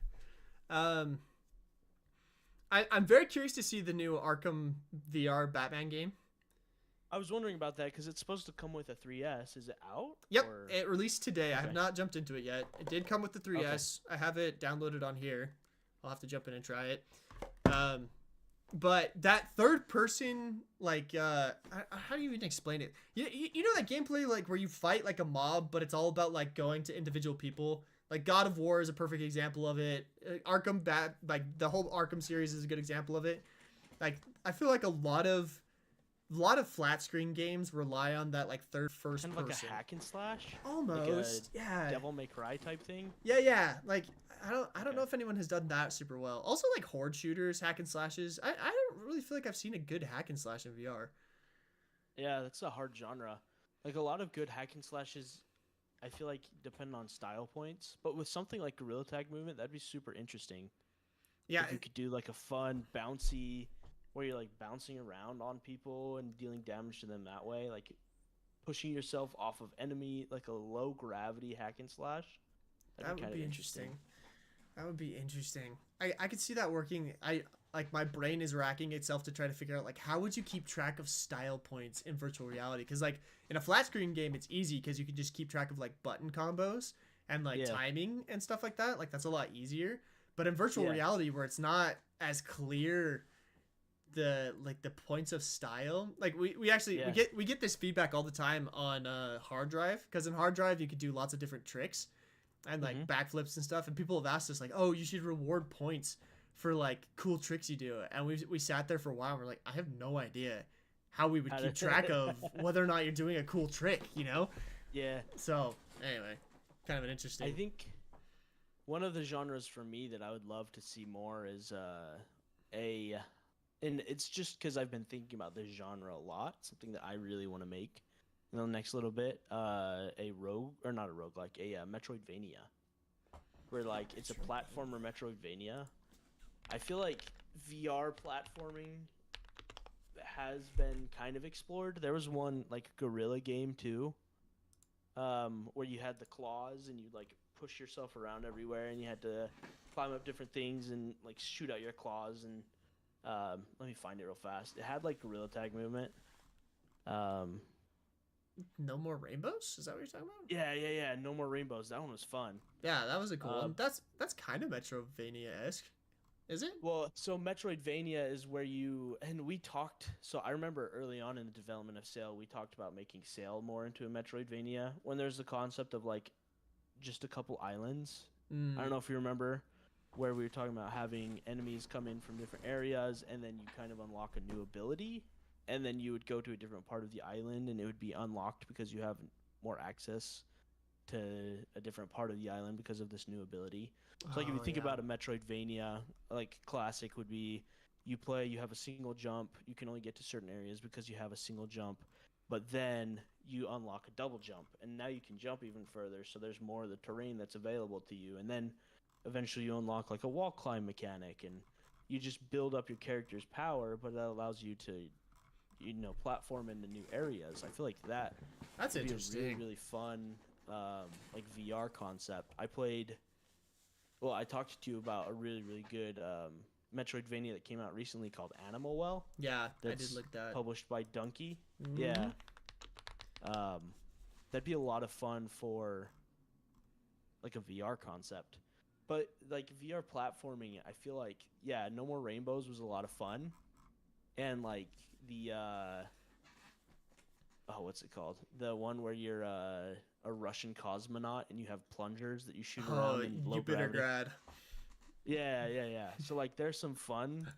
I'm very curious to see the new Arkham VR Batman game. I was wondering about that because it's supposed to come with a 3S. Is it out? Yep, it released today. Okay. I have not jumped into it yet. It did come with the 3S. Okay. I have it downloaded on here. I'll have to jump in and try it. But that third person, like, how do you even explain it? You know that gameplay, like, where you fight, like, a mob, but it's all about, like, going to individual people? Like, God of War is a perfect example of it. Like, the whole Arkham series is a good example of it. Like, I feel like a lot of flat screen games rely on that, like, third person. Kind of like a hack and slash? Almost, like yeah. Devil May Cry type thing? Yeah. Like, I don't know if anyone has done that super well. Also, like, horde shooters, hack and slashes. I don't really feel like I've seen a good hack and slash in VR. Yeah, that's a hard genre. Like, a lot of good hack and slashes I feel like depending on style points, but with something like gorilla tag movement, that'd be super interesting. Yeah, If you could do like a fun bouncy where you're like bouncing around on people and dealing damage to them that way, like pushing yourself off of enemy, like a low gravity hack and slash. That'd that be would kind be of interesting. That would be interesting. I could see that working. I like my brain is racking itself to try to figure out like how would you keep track of style points in virtual reality? Because like in a flat screen game, it's easy because you can just keep track of like button combos and like Yeah. timing and stuff like that. Like that's a lot easier. But in virtual Yeah. reality, where it's not as clear the points of style, like we actually Yeah. we get this feedback all the time on hard drive, because in hard drive you could do lots of different tricks and like backflips and stuff, and people have asked us like, oh, you should reward points for like cool tricks you do, and we sat there for a while and we're like, I have no idea how we would How keep to- track of whether or not you're doing a cool trick, you know. Yeah. So anyway, kind of an interesting. I think one of the genres for me that I would love to see more is and it's just because I've been thinking about this genre a lot, something that I really want to make in the next little bit, a rogue, or not a rogue, like a Metroidvania, where like it's a platformer Metroidvania. I feel like VR platforming has been kind of explored. There was one like gorilla game too, where you had the claws and you like push yourself around everywhere, and you had to climb up different things and like shoot out your claws. And let me find it real fast. It had like gorilla tag movement. No More Rainbows? Is that what you're talking about? Yeah. No More Rainbows. That one was fun. Yeah, that was a cool one. That's kind of Metrovania-esque. Is it? Well, so Metroidvania is where you, and we talked, so I remember early on in the development of Sail, we talked about making Sail more into a Metroidvania when there's the concept of like just a couple islands. I don't know if you remember, where we were talking about having enemies come in from different areas, and then you kind of unlock a new ability, and then you would go to a different part of the island and it would be unlocked because you have more access to a different part of the island because of this new ability. So like if you think about a Metroidvania, like classic would be you play, you have a single jump, you can only get to certain areas because you have a single jump, but then you unlock a double jump and now you can jump even further, so there's more of the terrain that's available to you, and then eventually you unlock like a wall climb mechanic, and you just build up your character's power, but that allows you to platform into new areas. I feel like that's would be interesting. a really, really fun like VR concept. I talked to you about a really, really good Metroidvania that came out recently called Animal Well. Yeah, I That's did look that. published by Donkey. Mhm. Yeah. That'd be a lot of fun for like a VR concept. But like VR platforming, I feel like No More Rainbows was a lot of fun. And like the what's it called? The one where you're a Russian cosmonaut and you have plungers that you shoot around in low gravity. Jupitergrad. Yeah. So like there's some fun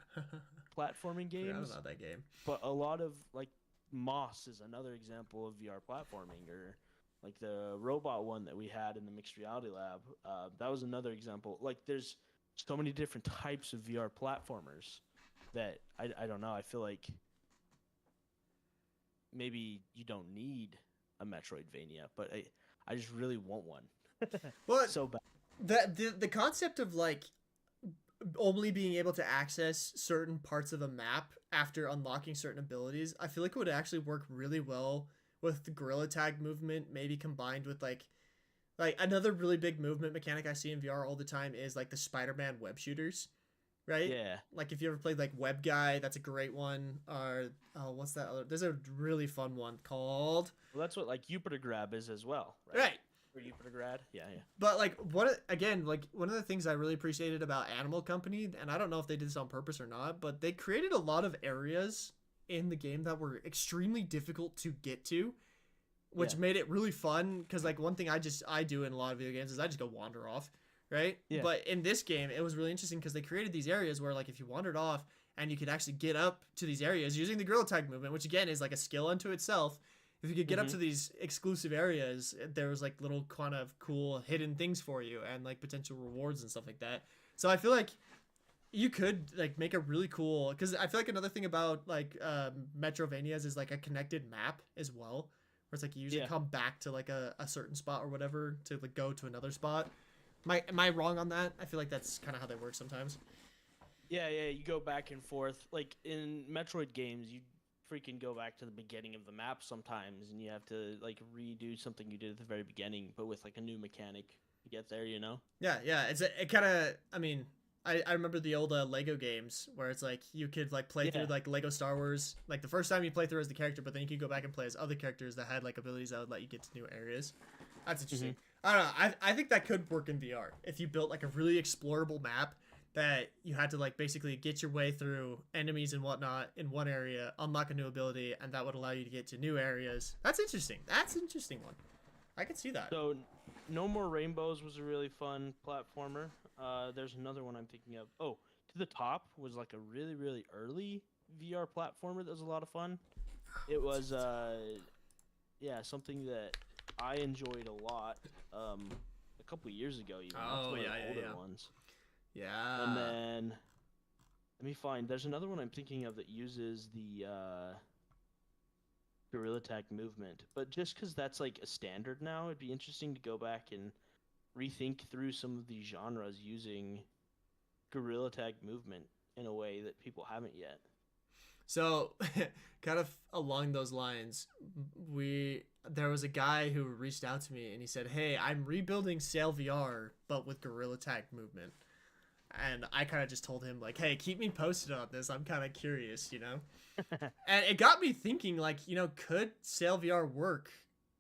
platforming Forgot games, about that game. but a lot of like Moss is another example of VR platforming, or like the robot one that we had in the mixed reality lab. That was another example. Like there's so many different types of VR platformers that I don't know. I feel like maybe you don't need a Metroidvania, but I just really want one. Well, So bad. the concept of like only being able to access certain parts of a map after unlocking certain abilities, I feel like it would actually work really well with the gorilla tag movement, maybe combined with like another really big movement mechanic I see in VR all the time is like the Spider-Man web shooters, right? Yeah. Like if you ever played like Web Guy, that's a great one. Or what's that other? There's a really fun one called. Well, that's what like Jupiter Grab is as well, right? Right. Or Jupiter Grad. Yeah. But like one of the things I really appreciated about Animal Company, and I don't know if they did this on purpose or not, but they created a lot of areas in the game that were extremely difficult to get to, which made it really fun. Because like one thing I do in a lot of video games is I just go wander off, right? Yeah. But in this game, it was really interesting because they created these areas where like if you wandered off and you could actually get up to these areas using the gorilla tag movement, which again is like a skill unto itself. If you could get up to these exclusive areas, there was like little kind of cool hidden things for you and like potential rewards and stuff like that. So I feel like you could like make a really cool, because I feel like another thing about like Metrovanias is like a connected map as well, it's like you usually Yeah. come back to like a certain spot or whatever to like go to another spot. Am I wrong on that? I feel like that's kind of how they work sometimes. Yeah, yeah, you go back and forth. Like in Metroid games, you freaking go back to the beginning of the map sometimes, and you have to like redo something you did at the very beginning, but with like a new mechanic to get there, you know? Yeah, yeah. It kind of. I mean, I remember the old Lego games where it's like you could like play through Yeah. like Lego Star Wars, like the first time you play through as the character, but then you could go back and play as other characters that had like abilities that would let you get to new areas. That's interesting. I don't know. I think that could work in VR if you built like a really explorable map that you had to like basically get your way through enemies and whatnot in one area, unlock a new ability, and that would allow you to get to new areas. That's interesting. That's an interesting one. I could see that. So, No More Rainbows was a really fun platformer. There's another one I'm thinking of. Oh, To the Top was like a really, really early VR platformer that was a lot of fun. It was, yeah, something that I enjoyed a lot a couple years ago even. That's one of the older ones. Yeah. And then, let me find, there's another one I'm thinking of that uses the Gorilla Tag movement. But just because that's like a standard now, it'd be interesting to go back and rethink through some of these genres using Gorilla Tag movement in a way that people haven't yet. So, kind of along those lines, there was a guy who reached out to me and he said, "Hey, I'm rebuilding Sail VR, but with Gorilla Tag movement." And I kind of just told him like, "Hey, keep me posted on this. I'm kind of curious, you know." And it got me thinking, like, you know, could Sail VR work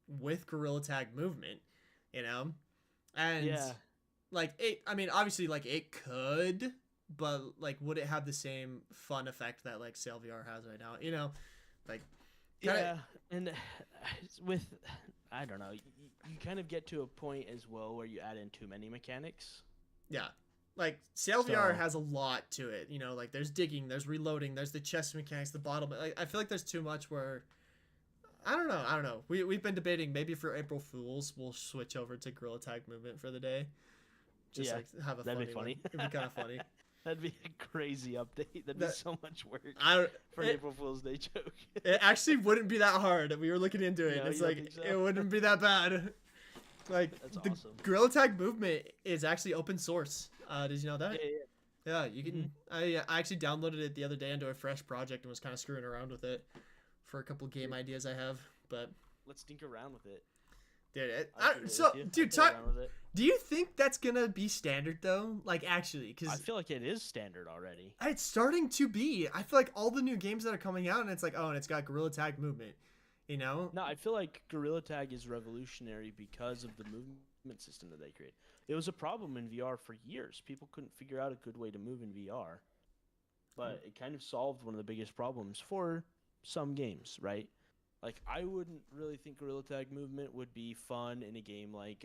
with Gorilla Tag movement, you know? And Yeah. like it, I mean, obviously, like it could, but like, would it have the same fun effect that like Sail VR has right now? You know, like Yeah, and with, I don't know, you kind of get to a point as well where you add in too many mechanics. yeah. Like Sail VR So- has a lot to it, you know. Like there's digging, there's reloading, there's the chest mechanics, the bottom. Like I feel like there's too much where I don't know. We've been debating maybe for April Fools we'll switch over to Gorilla Tag movement for the day. Just Yeah, like have a that'd be funny. funny. One. It'd be kind of funny. That'd be a crazy update. That'd be That- so much work I for an April Fool's Day joke. it actually wouldn't be that hard. We were looking into it. No, And it's you don't like think so? it wouldn't be that bad. Like That's the awesome. Gorilla Tag movement is actually open source. Did you know that? Yeah. Yeah, you can. I actually downloaded it the other day into a fresh project and was kind of screwing around with it for a couple game ideas I have. But Let's dink around with it. dude, I'd do it so with you. dude, I'd play around with it. do you think that's gonna be standard though? Like actually, I because feel like it is standard already. it's starting to be. I feel like all the new games that are coming out, and it's like, oh, and it's got Gorilla Tag movement. You know? No, I feel like Gorilla Tag is revolutionary because of the movement system that they create. It was a problem in VR for years. People couldn't figure out a good way to move in VR. But it kind of solved one of the biggest problems for some games, right? Like, I wouldn't really think Gorilla Tag movement would be fun in a game like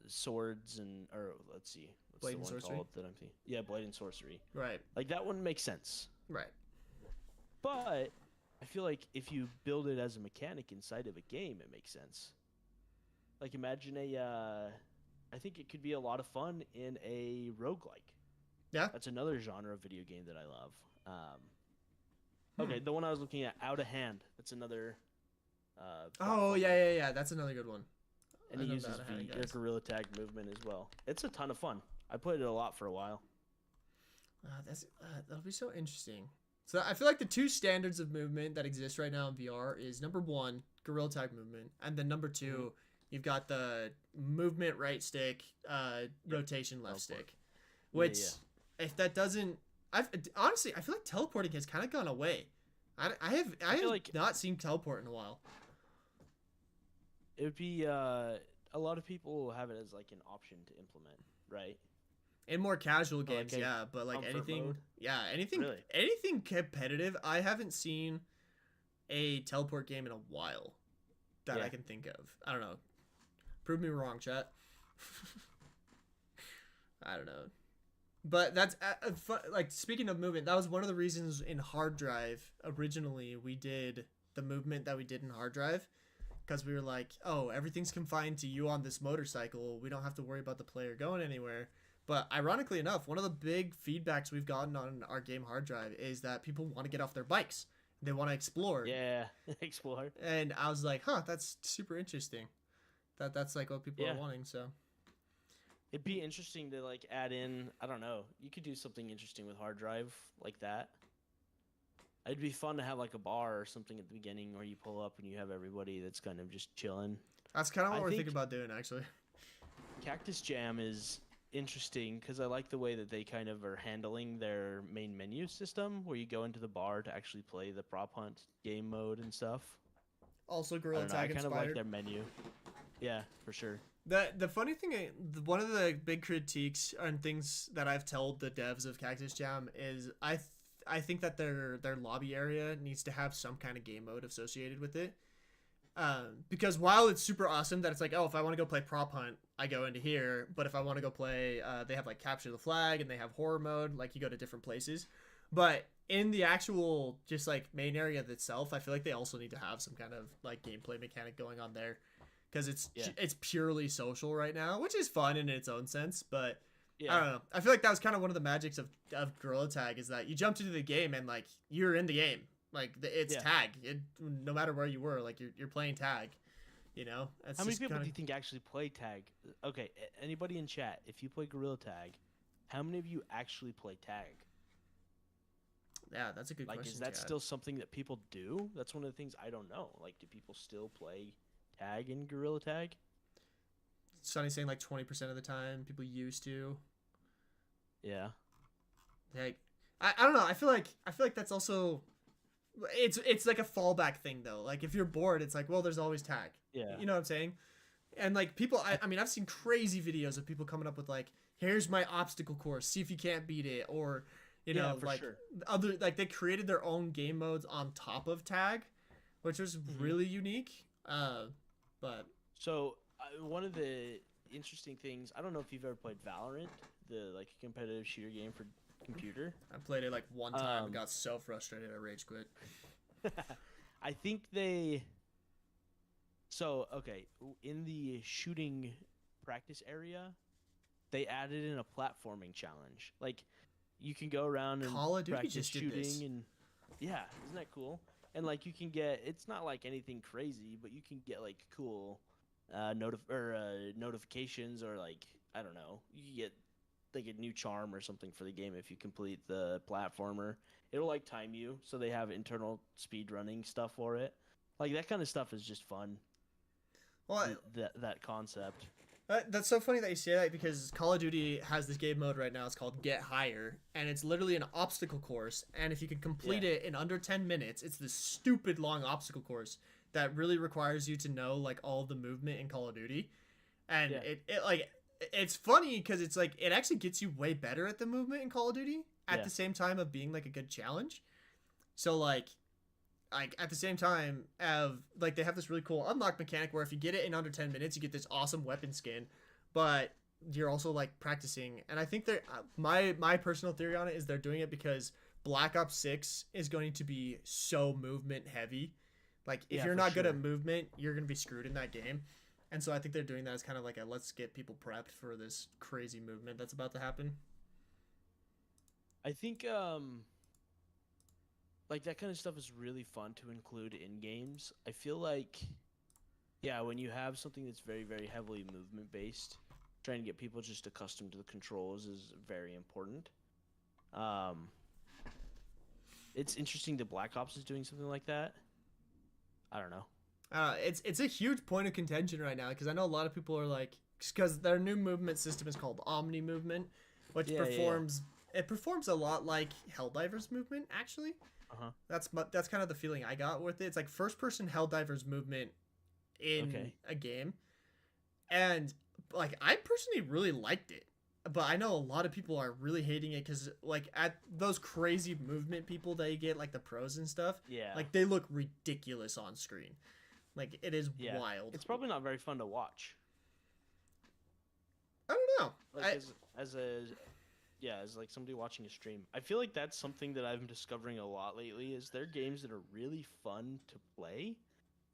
Swords and, or let's see, what's Blade the and one Sorcery? called that I'm thinking? Yeah, Blade and Sorcery. Right. Like, that wouldn't make sense. Right. But I feel like if you build it as a mechanic inside of a game, it makes sense. Like imagine I think it could be a lot of fun in a roguelike. Yeah. That's another genre of video game that I love. Okay, the one I was looking at, Out of Hand. That's another. Oh platformer. yeah. That's another good one. And I it know uses Out of Hand, the guys. Gorilla Tag movement as well. It's a ton of fun. I played it a lot for a while. That'll be so interesting. So I feel like the two standards of movement that exist right now in VR is number one, Gorilla Tag movement, and then number two, you've got the movement right stick, rotation left stick. Which, if that doesn't, honestly, I feel like teleporting has kind of gone away. I have like- not seen teleport in a while. It would be a lot of people have it as like an option to implement, right? In more casual like games, a yeah, but like comfort anything, mode? anything, Really? anything competitive, I haven't seen a teleport game in a while that I Yeah. can think of. I don't know. Prove me wrong, chat. I don't know. But that's like speaking of movement, that was one of the reasons in Hard Drive originally we did the movement that we did in Hard Drive, because we were like, oh, everything's confined to you on this motorcycle. We don't have to worry about the player going anywhere. But ironically enough, one of the big feedbacks we've gotten on our game Hard Drive is that people want to get off their bikes They want to explore. Yeah, explore. And I was like, huh, that's super interesting. That's like what people are wanting. So it'd be interesting to like add in. I don't know. You could do something interesting with hard drive like that. It'd be fun to have like a bar or something at the beginning where you pull up and you have everybody that's kind of just chilling. That's kind of what we're thinking about doing, actually. Cactus Jam is interesting because I like the way that they kind of are handling their main menu system, where you go into the bar to actually play the prop hunt game mode and stuff. Also, Gorilla Tag inspired. I kind of like their menu. Yeah, for sure. The funny thing, one of the big critiques and things that I've told the devs of Cactus Jam is I think that their lobby area needs to have some kind of game mode associated with it. Because while it's super awesome that it's like, oh, if I want to go play prop hunt, I go into here. But if I want to go play, they have like capture the flag and they have horror mode. Like you go to different places. But in the actual just like main area itself, I feel like they also need to have some kind of like gameplay mechanic going on there. Because it's purely social right now, which is fun in its own sense. But I don't know. I feel like that was kind of one of the magics of Gorilla Tag is that you jumped into the game and like you're in the game. Like it's tag. No matter where you were, like you're playing tag. You know. How many people do you think actually play tag? Okay, anybody in chat, if you play Gorilla Tag, how many of you actually play tag? Yeah, that's a good question. Like, is that still something that people do? That's one of the things I don't know. Like, do people still play tag in Gorilla Tag? Sonny's saying like 20% of the time people used to. Yeah. Like, I don't know. I feel like that's also. It's like a fallback thing though. Like if you're bored, it's like, well, there's always tag. Yeah. You know what I'm saying? And like people, I mean, I've seen crazy videos of people coming up with like, here's my obstacle course, see if you can't beat it, or you know, like other like they created their own game modes on top of tag, which was really unique. But so one of the interesting things, I don't know if you've ever played Valorant, the like competitive shooter game for computer. I played it like one time and got so frustrated I rage quit. I think they in the shooting practice area they added in a platforming challenge. Like you can go around and Call of Duty practice just shooting did this. and yeah, isn't that cool? And like you can get, it's not like anything crazy, but you can get like cool notifications, or like I don't know, you can get like a new charm or something for the game if you complete the platformer. It'll like time you, so they have internal speed running stuff for it. Like that kind of stuff is just fun. Well, that concept. That's so funny that you say that, because Call of Duty has this game mode right now. It's called Get Higher, and it's literally an obstacle course. And if you can complete it in under 10 minutes, it's this stupid long obstacle course that really requires you to know like all of the movement in Call of Duty. And it like it's funny because it's like it actually gets you way better at the movement in Call of Duty at the same time of being like a good challenge. So like at the same time of like they have this really cool unlock mechanic where if you get it in under 10 minutes you get this awesome weapon skin, but you're also like practicing. And I think they're my personal theory on it is they're doing it because Black Ops 6 is going to be so movement heavy. Like if you're not good at movement, you're gonna be screwed in that game. And so I think they're doing that as kind of like a let's get people prepped for this crazy movement that's about to happen. I think like that kind of stuff is really fun to include in games. I feel like when you have something that's very, very heavily movement based, trying to get people just accustomed to the controls is very important. It's interesting that Black Ops is doing something like that. I don't know. It's a huge point of contention right now because I know a lot of people are like, because their new movement system is called Omni Movement, which it performs a lot like Helldivers movement actually. That's kind of the feeling I got with it. It's like first person Helldivers movement in a game, and like I personally really liked it, but I know a lot of people are really hating it because like at those crazy movement people they get, like the pros and stuff, like they look ridiculous on screen. Like it is wild. It's probably not very fun to watch. I don't know. Like as like somebody watching a stream, I feel like that's something that I'm discovering a lot lately. Is there games that are really fun to play,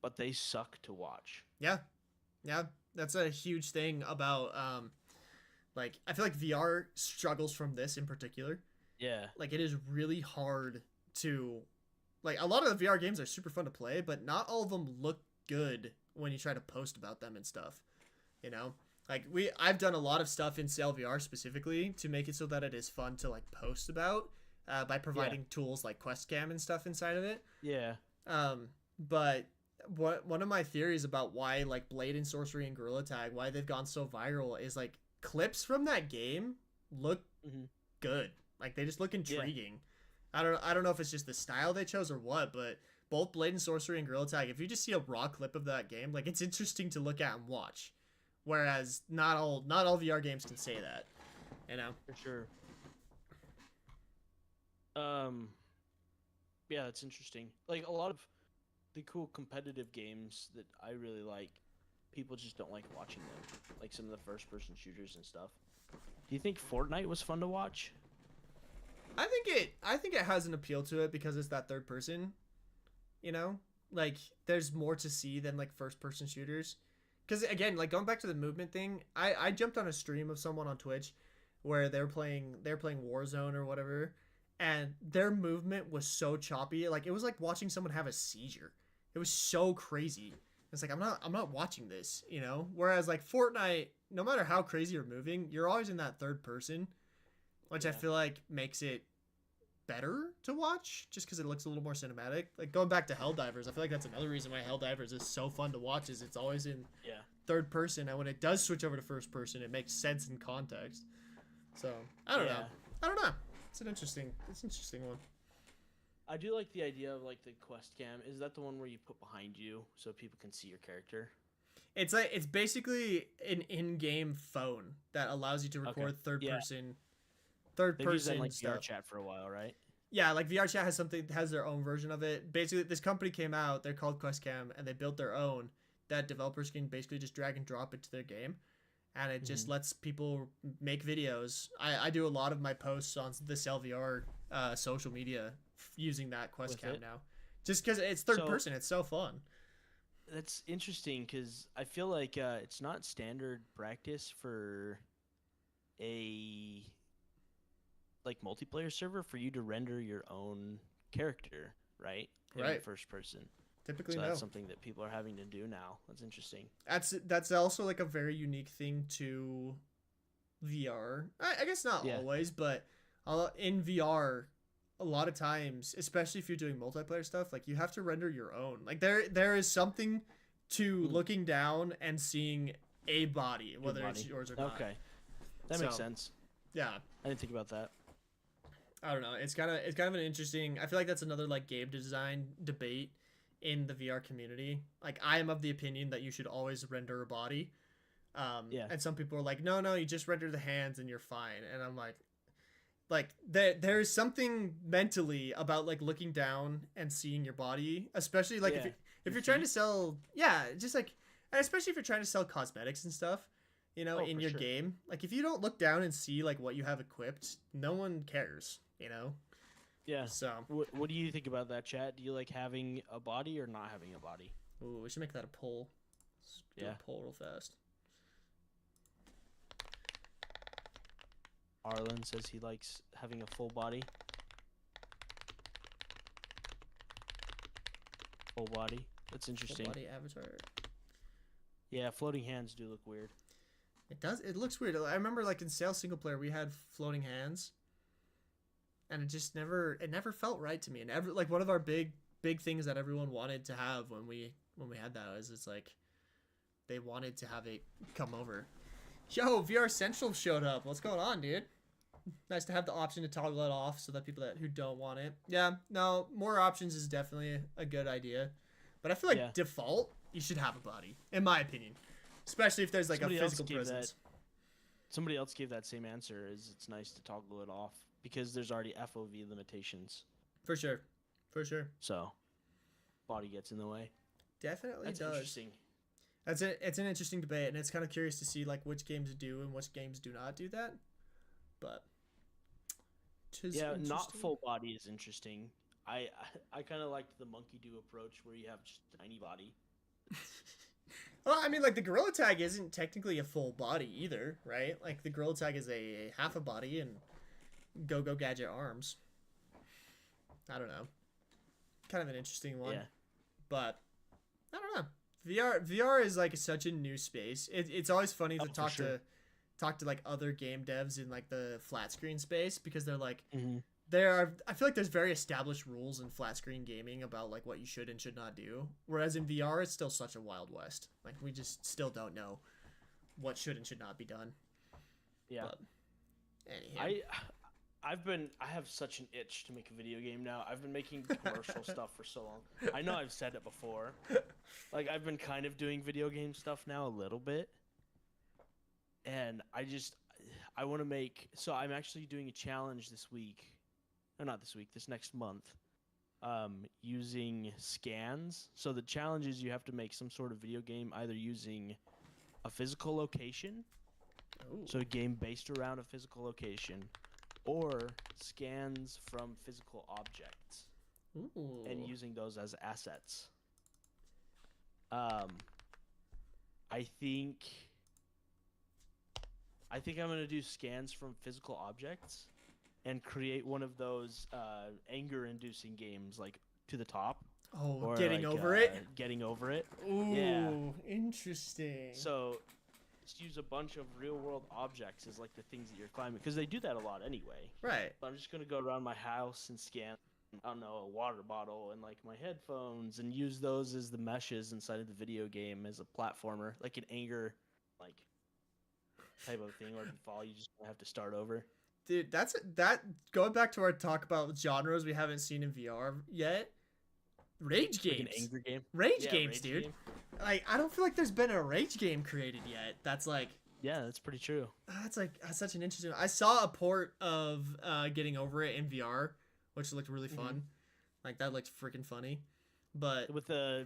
but they suck to watch? Yeah, that's a huge thing about like I feel like VR struggles from this in particular. Yeah, like it is really hard to like a lot of the VR games are super fun to play, but not all of them look good when you try to post about them and stuff. You know, like I've done a lot of stuff in Sail VR specifically to make it so that it is fun to like post about by providing tools like QuestCam and stuff inside of it. Yeah. But one of my theories about why like Blade and Sorcery and Gorilla Tag, why they've gone so viral, is like clips from that game look good. Like they just look intriguing. Yeah. I don't know if it's just the style they chose or what, but both Blade and Sorcery and Gorilla Tag, if you just see a raw clip of that game, like it's interesting to look at and watch. Whereas not all VR games can say that, you know. For sure. Yeah, that's interesting. Like a lot of the cool competitive games that I really like, people just don't like watching them. Like some of the first-person shooters and stuff. Do you think Fortnite was fun to watch? I think it has an appeal to it because it's that third person. You know, like there's more to see than like first-person shooters. Because again, like going back to the movement thing, I jumped on a stream of someone on Twitch where they're playing Warzone or whatever, and their movement was so choppy, like it was like watching someone have a seizure. It was so crazy. It's like I'm not watching this, you know. Whereas like Fortnite, no matter how crazy you're moving, you're always in that third person, which I feel like makes it better to watch just because it looks a little more cinematic. Like going back to Helldivers, I feel like that's another reason why Helldivers is so fun to watch, is it's always in third person, and when it does switch over to first person, it makes sense in context. So I don't know. It's an interesting one. I do like the idea of like the quest cam. Is that the one where you put behind you so people can see your character? It's basically an in-game phone that allows you to record third person like stuff. VR chat for a while, right? Yeah, like VR chat has their own version of it. Basically, this company came out, they're called QuestCam, and they built their own that developers can basically just drag and drop into their game, and it just lets people make videos. I do a lot of my posts on the SailVR social media using that QuestCam now, just because it's third person. It's so fun. That's interesting because I feel like it's not standard practice for a like multiplayer server for you to render your own character, right? In first person. Typically, so that's something that people are having to do now. That's interesting. That's also like a very unique thing to VR. I guess not always, but in VR, a lot of times, especially if you're doing multiplayer stuff, like you have to render your own. Like there is something to looking down and seeing a body, whether it's yours or not. Okay, that makes sense. Yeah, I didn't think about that. I don't know. It's kind of an interesting. I feel like that's another like game design debate in the VR community. Like I am of the opinion that you should always render a body. And some people are like, no, you just render the hands and you're fine. And I'm like there's something mentally about like looking down and seeing your body, especially like if you're trying to sell, just like, and especially if you're trying to sell cosmetics and stuff, you know, in your game. Like if you don't look down and see like what you have equipped, no one cares, you know. Yeah. So what do you think about that, chat? Do you like having a body or not having a body? Ooh, we should make that a poll. Let's do a poll real fast. Arlen says he likes having a full body. Full body. That's interesting. Full body avatar. Yeah, floating hands do look weird. It does. It looks weird. I remember like in Sail single player we had floating hands, and it just never felt right to me. And like one of our big things that everyone wanted to have when we had that is it's like they wanted to have it come over. Yo, VR Central showed up. What's going on, dude? Nice to have the option to toggle it off so that people who don't want it. Yeah, no, more options is definitely a good idea. But I feel like default, you should have a body, in my opinion. Especially if there's like a physical presence. Somebody else gave that same answer, is it's nice to toggle it off because there's already FOV limitations. For sure. So, body gets in the way. Definitely That's does. Interesting. It's an interesting debate, and it's kind of curious to see like which games do and which games do not do that. But not full body is interesting. I kind of liked the monkey do approach where you have just a tiny body. Well, I mean, like the Gorilla Tag isn't technically a full body either, right? Like the Gorilla Tag is a half a body and go gadget arms. I don't know. kind of an interesting one. Yeah. But I don't know. VR is like such a new space. It's always funny to talk to like other game devs in like the flat screen space, because they're like I feel like there's very established rules in flat screen gaming about like what you should and should not do. Whereas in VR, it's still such a wild west. Like we just still don't know what should and should not be done. Yeah. But, anyhow. I have such an itch to make a video game now. I've been making commercial stuff for so long. I know I've said it before. Like, I've been kind of doing video game stuff now a little bit. And I want to make... So I'm actually doing a challenge this week. No, not this week. This next month. Using scans. So the challenge is you have to make some sort of video game either using a physical location. Ooh. So a game based around a physical location. Or scans from physical objects. Ooh. And using those as assets. I think I'm gonna do scans from physical objects and create one of those anger-inducing games, like To the Top. Oh, or getting like, over it? Getting over it. Ooh, yeah. Interesting. So just use a bunch of real-world objects as like the things that you're climbing, because they do that a lot anyway. Right. But I'm just gonna go around my house and scan, I don't know, a water bottle and like my headphones, and use those as the meshes inside of the video game as a platformer, like an anger, like type of thing, or if you fall, you just have to start over. Dude, that going back to our talk about genres we haven't seen in VR yet. Rage games. Like an anger game. Rage games, rage dude. game. Like, I don't feel like there's been a rage game created yet. That's like... Yeah, that's pretty true. That's such an interesting... I saw a port of Getting Over It in VR, which looked really fun. Like, that looked freaking funny. But... With the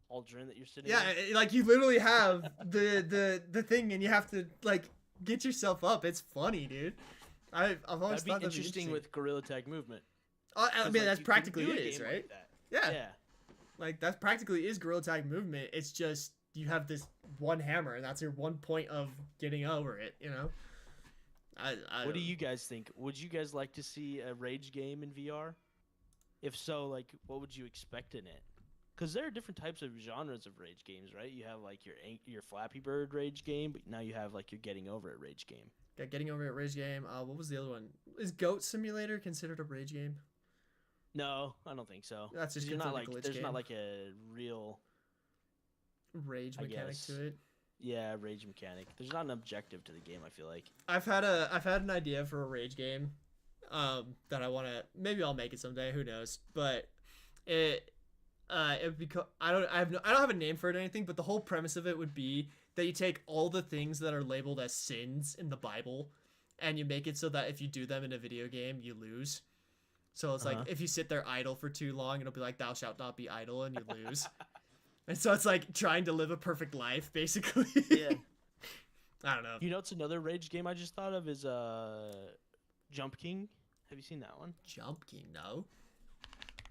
pauldron that you're sitting yeah, in. like, you literally have the thing, and you have to, like, get yourself up. It's funny, dude. I've always That'd be thought that'd interesting be with Gorilla Tag movement. I mean, like, that's you practically can do a is, game right? like that. Yeah. Like, that practically is Gorilla Tag movement. It's just, you have this one hammer, and that's your one point of getting over it, you know? What do you guys think? Would you guys like to see a rage game in VR? If so, like, what would you expect in it? Because there are different types of genres of rage games, right? You have, like, your Flappy Bird rage game, but now you have, like, your Getting Over It rage game. Yeah, Getting Over It rage game. What was the other one? Is Goat Simulator considered a rage game? No, I don't think so. That's just not like glitch there's game. not like a real Rage mechanic to it. Yeah, rage mechanic. There's not an objective to the game, I feel like. I've had an idea for a rage game, that I want to, maybe I'll make it someday, who knows. But it because I don't have a name for it or anything, but the whole premise of it would be that you take all the things that are labeled as sins in the Bible, and you make it so that if you do them in a video game, you lose. So it's like, if you sit there idle for too long, it'll be like, thou shalt not be idle, and you lose. And so it's like trying to live a perfect life, basically. Yeah. I don't know. You know, it's another rage game I just thought of is Jump King. Have you seen that one? Jump King, no.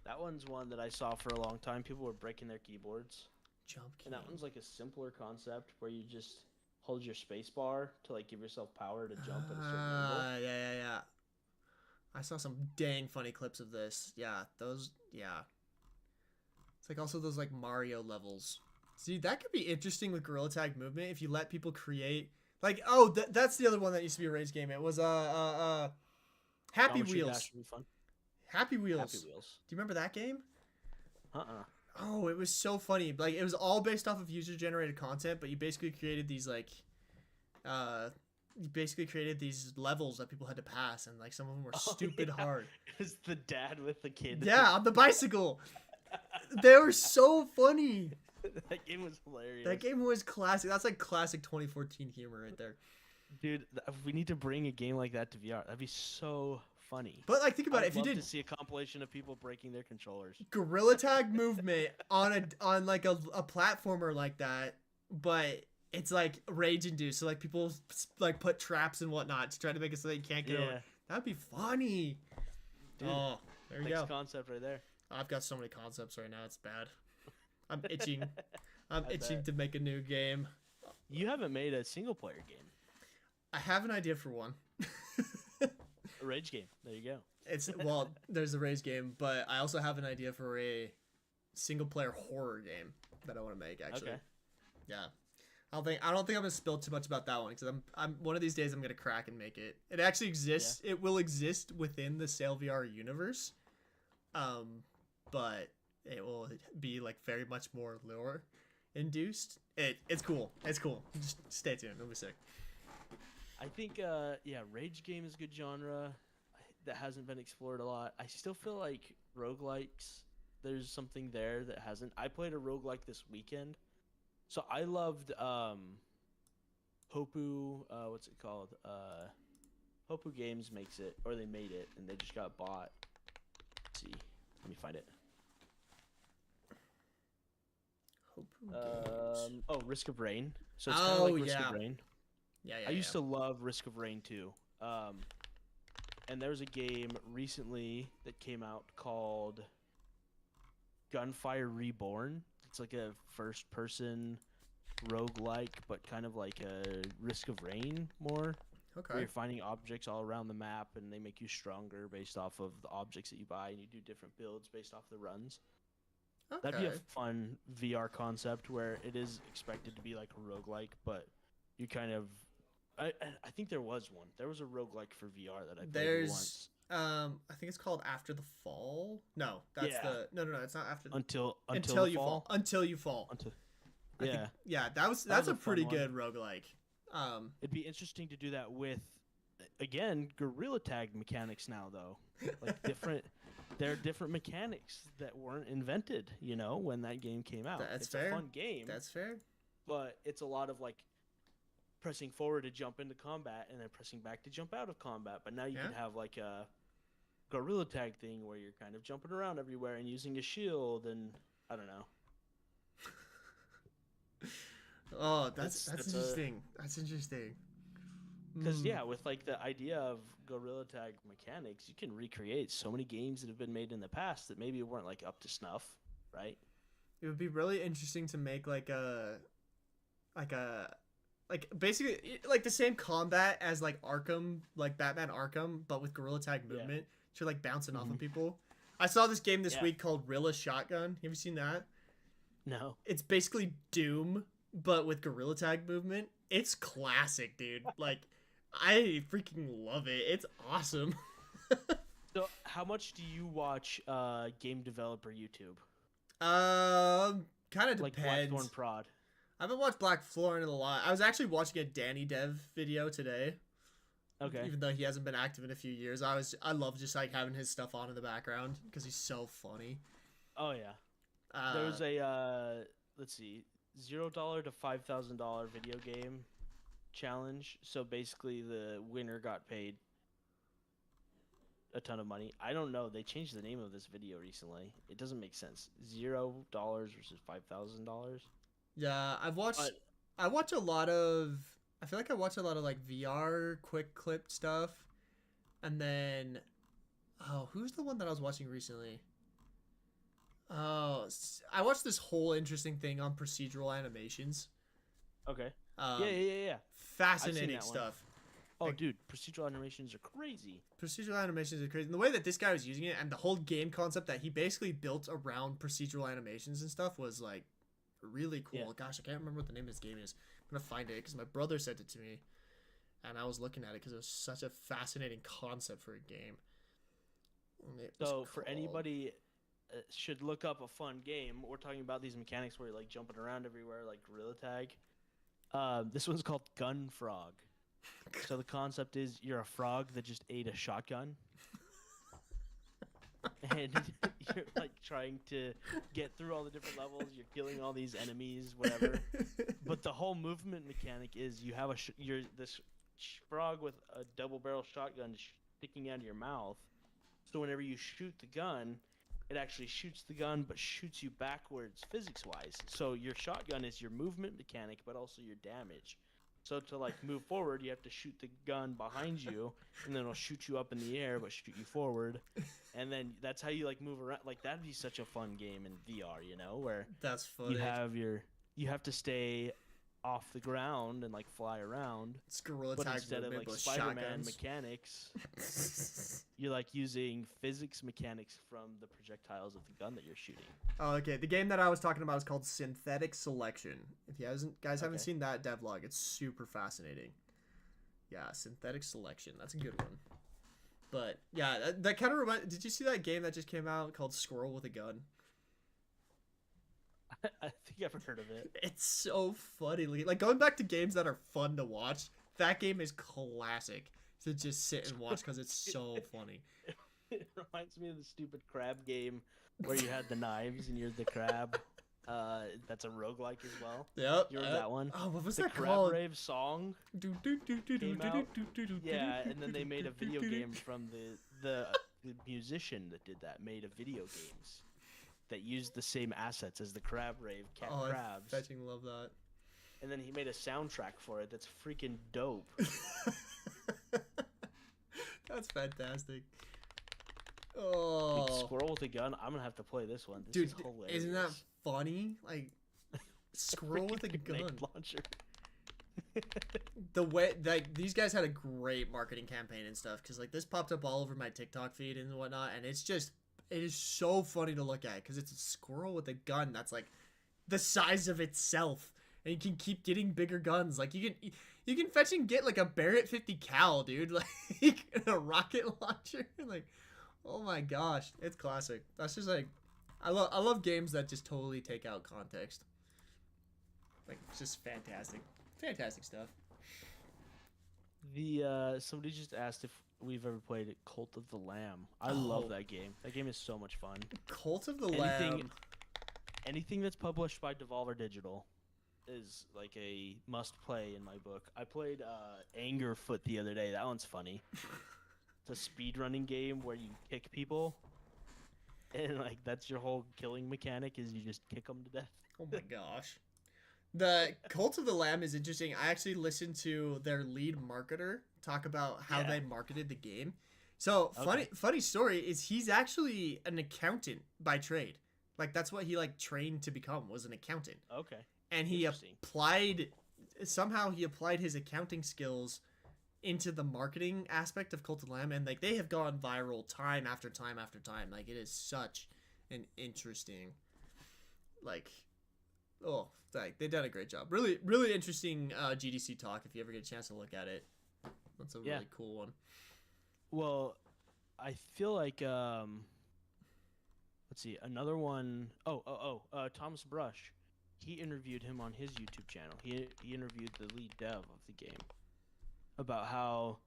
That one's one that I saw for a long time. People were breaking their keyboards. Jump King. And that one's like a simpler concept where you just hold your space bar to like give yourself power to jump at a certain angle. Yeah. I saw some dang funny clips of this. Yeah, those, yeah. It's like also those like Mario levels. See, that could be interesting with Gorilla Tag movement if you let people create, like, oh, that's the other one that used to be a rage game. It was Happy Geometry Wheels. Dash would be fun. Happy Wheels. Happy Wheels. Do you remember that game? Uh-uh. Oh, it was so funny. Like, it was all based off of user-generated content, but you basically created these, like, levels that people had to pass, and, like, some of them were stupid hard. It was the dad with the kid. Yeah, on the bicycle. They were so funny. That game was hilarious. That game was classic. That's, like, classic 2014 humor right there. Dude, we need to bring a game like that to VR. That'd be so funny. But, like, think about it. If you I'd did love to see a compilation of people breaking their controllers. Gorilla Tag movement on like a platformer like that, but it's like rage induced. So like people like put traps and whatnot to try to make it so they can't get over. That'd be funny. Dude, oh, there you go. Next concept right there. I've got so many concepts right now. It's bad. I'm itching. I'm itching to make a new game. You haven't made a single player game. I have an idea for one. A rage game. There you go. There's the Rage game, but I also have an idea for a single player horror game that I want to make actually. Okay. Yeah. I don't think I'm gonna spill too much about that one because I'm one of these days I'm gonna crack and make it. It actually exists. Yeah. It will exist within the Sail VR universe, but it will be like very much more lore induced. It's cool. It's cool. Just stay tuned. It'll be sick. I think rage game is a good genre that hasn't been explored a lot. I still feel like roguelikes, there's something there that hasn't. I played a roguelike this weekend. So I loved Hopu, what's it called? Hopu Games makes it, or they made it, and they just got bought. Let's see. Let me find it. Risk of Rain. So it's kind of like Risk of Rain. Yeah. I used to love Risk of Rain too. And there was a game recently that came out called Gunfire Reborn. It's like a first-person roguelike, but kind of like a Risk of Rain more. Okay. Where you're finding objects all around the map, and they make you stronger based off of the objects that you buy, and you do different builds based off the runs. Okay. That'd be a fun VR concept where it is expected to be like a roguelike, but you kind of... I think there was one. There was a roguelike for VR that I played once. I think it's called After the Fall. No, that's no. It's not After the Until you fall. Until you fall. That's a pretty good roguelike. It'd be interesting to do that with, again, gorilla tag mechanics now though. Like there are different mechanics that weren't invented, when that game came out. That's it's fair. a fun game. That's fair. But it's a lot of like pressing forward to jump into combat and then pressing back to jump out of combat. But now you can have like a gorilla tag thing where you're kind of jumping around everywhere and using a shield, and I don't know. Oh, that's interesting. That's interesting. Because with like the idea of gorilla tag mechanics, you can recreate so many games that have been made in the past that maybe weren't like up to snuff, right? It would be really interesting to make basically like the same combat as like Arkham, like Batman Arkham, but with gorilla tag movement. So like bouncing off of people. I saw this game this week called Rilla Shotgun. Have you seen that? No. It's basically Doom, but with gorilla tag movement. It's classic, dude. Like, I freaking love it. It's awesome. So, how much do you watch game developer YouTube? Kind of depends. Like Blackthorn Prod. I haven't watched Blackthorn in a lot. I was actually watching a Danny Dev video today. Okay. Even though he hasn't been active in a few years, I love just like having his stuff on in the background because he's so funny. Oh yeah. There was a let's see, $0 to $5,000 video game challenge. So basically, the winner got paid a ton of money. I don't know. They changed the name of this video recently. It doesn't make sense. $0 versus $5,000. Yeah, I watch a lot of. I feel like I watch a lot of like VR quick clip stuff, and then, who's the one that I was watching recently? Oh, I watched this whole interesting thing on procedural animations. Okay. Yeah. Fascinating stuff. Oh, like, dude, procedural animations are crazy. Procedural animations are crazy. And the way that this guy was using it, and the whole game concept that he basically built around procedural animations and stuff was like really cool. Yeah. Gosh, I can't remember what the name of this game is. I'm gonna find it because my brother sent it to me, and I was looking at it because it was such a fascinating concept for a game. So for anybody should look up a fun game. We're talking about these mechanics where you're like jumping around everywhere, like gorilla tag. This one's called Gun Frog. So the concept is you're a frog that just ate a shotgun. And you're like trying to get through all the different levels. You're killing all these enemies, whatever. But the whole movement mechanic is you have you're this frog with a double-barrel shotgun sticking out of your mouth. So whenever you shoot the gun, it actually shoots the gun, but shoots you backwards physics-wise. So your shotgun is your movement mechanic, but also your damage. So to like move forward, you have to shoot the gun behind you, and then it'll shoot you up in the air, but shoot you forward. And then that's how you like move around. Like that'd be such a fun game in VR, where that's funny. You have to stay off the ground and like fly around. It's Gorilla But Tag instead of like with Spider-Man shotguns. mechanics, you're like using physics mechanics from the projectiles of the gun that you're shooting. Oh, okay. The game that I was talking about is called Synthetic Selection. If you haven't seen that devlog, it's super fascinating. Yeah, Synthetic Selection. That's a good one. But yeah, that kind of reminds. Did you see that game that just came out called Squirrel with a Gun? I think I've heard of it. It's so funny. Like going back to games that are fun to watch. That game is classic to just sit and watch because it's so funny. It reminds me of the stupid crab game where you had the knives and you're the crab. That's a roguelike as well. Yep. You remember that one? Oh, what was the that Crab called? Rave song. Came out. Yeah, and then they made a video game from the musician that did that. Made a video games that used the same assets as the Crab Rave crabs. I fetching love that. And then he made a soundtrack for it that's freaking dope. That's fantastic. Oh, Dude, Squirrel with a Gun. I'm gonna have to play this one. This dude, is hilarious. isn't that funny? Like, Squirrel with a gun. Launcher. The way like these guys had a great marketing campaign and stuff because like this popped up all over my TikTok feed and whatnot, and it is so funny to look at because it's a squirrel with a gun that's like the size of itself, and you can keep getting bigger guns. Like you can fetch and get like a Barrett 50 cal, dude, like a rocket launcher. Like, oh my gosh, it's classic. That's just like I love games that just totally take out context. Like it's just fantastic stuff. Somebody just asked if we've ever played Cult of the Lamb. I love that game. That game is so much fun. Cult of the Lamb. Anything that's published by Devolver Digital is like a must play in my book. I played Angerfoot the other day. That one's funny. It's a speedrunning game where you kick people, and like that's your whole killing mechanic is you just kick them to death. Oh my gosh. The Cult of the Lamb is interesting. I actually listened to their lead marketer talk about how they marketed the game. So funny story is he's actually an accountant by trade. Like that's what he like trained to become, was an accountant. Okay. And he applied his accounting skills into the marketing aspect of Cult of the Lamb, and like they have gone viral time after time after time. Like it is such an interesting they've done a great job. Really, really interesting GDC talk. If you ever get a chance to look at it, that's a really cool one. Well, I feel like let's see, another one. Thomas Brush. He interviewed him on his YouTube channel. He interviewed the lead dev of the game about how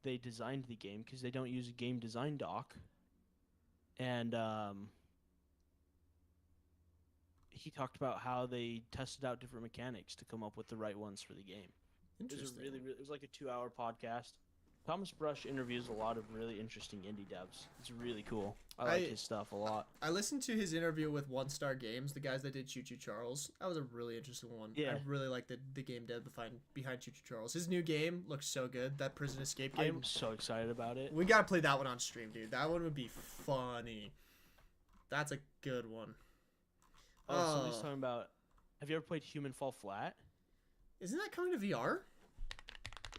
they designed the game because they don't use a game design doc, and he talked about how they tested out different mechanics to come up with the right ones for the game. Interesting. It was like a 2-hour podcast. Thomas Brush interviews a lot of really interesting indie devs. It's really cool. I like his stuff a lot. I listened to his interview with One Star Games, the guys that did Choo Choo Charles. That was a really interesting one. Yeah. I really like the game dev behind Choo Choo Charles. His new game looks so good. That prison escape game. I'm so excited about it. We gotta play that one on stream, dude. That one would be funny. That's a good one. Somebody's talking about. Have you ever played Human Fall Flat? Isn't that coming to VR?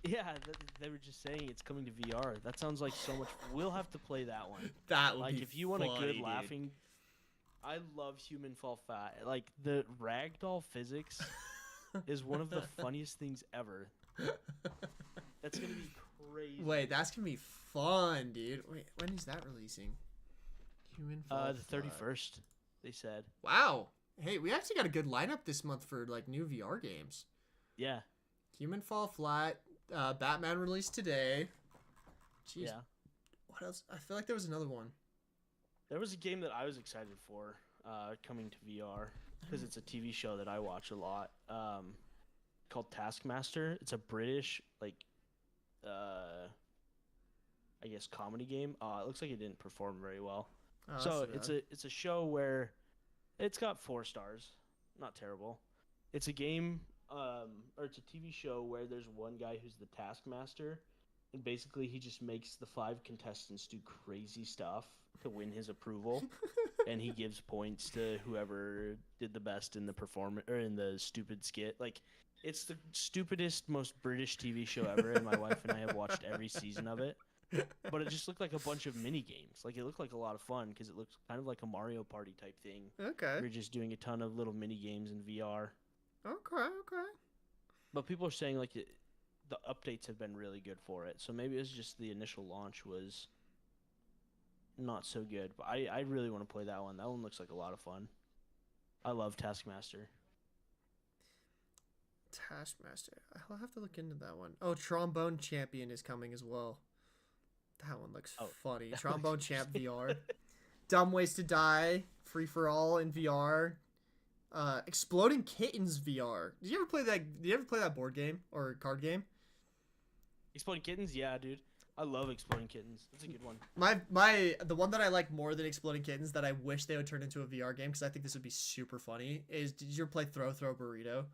Yeah, they were just saying it's coming to VR. That sounds like so much. We'll have to play that one. That would like be if you want a good dude. laughing. I love Human Fall Flat. Like the ragdoll physics is one of the funniest things ever. That's gonna be crazy. Wait, that's gonna be fun, dude. Wait, when is that releasing? Human Fall the 31st. They said. Wow. Hey, we actually got a good lineup this month for like new VR games. Yeah. Human Fall Flat. Batman released today. Jeez. Yeah. What else? I feel like there was another one. There was a game that I was excited for coming to VR because it's a TV show that I watch a lot called Taskmaster. It's a British I guess comedy game. It looks like it didn't perform very well. Oh, so it's a show where it's got 4 stars. Not terrible. It's a game or it's a TV show where there's one guy who's the taskmaster And basically, he just makes the 5 contestants do crazy stuff to win his approval, and he gives points to whoever did the best in the performance or in the stupid skit. Like, it's the stupidest, most British TV show ever, and my wife and I have watched every season of it. But it just looked like a bunch of mini games. Like, it looked like a lot of fun because it looked kind of like a Mario Party type thing. Okay. You're just doing a ton of little mini games in VR. Okay. But people are saying like the updates have been really good for it. So maybe it's just the initial launch was not so good. But I really want to play that one. That one looks like a lot of fun. I love Taskmaster. I'll have to look into that one. Oh, Trombone Champion is coming as well. That one looks funny. Trombone Champ VR. Dumb Ways to Die. Free for All in VR. Exploding Kittens VR. Did you ever play that board game or card game? Exploding Kittens? Yeah, dude. I love Exploding Kittens. That's a good one. The one that I like more than Exploding Kittens that I wish they would turn into a VR game because I think this would be super funny is, did you ever play Throw Burrito?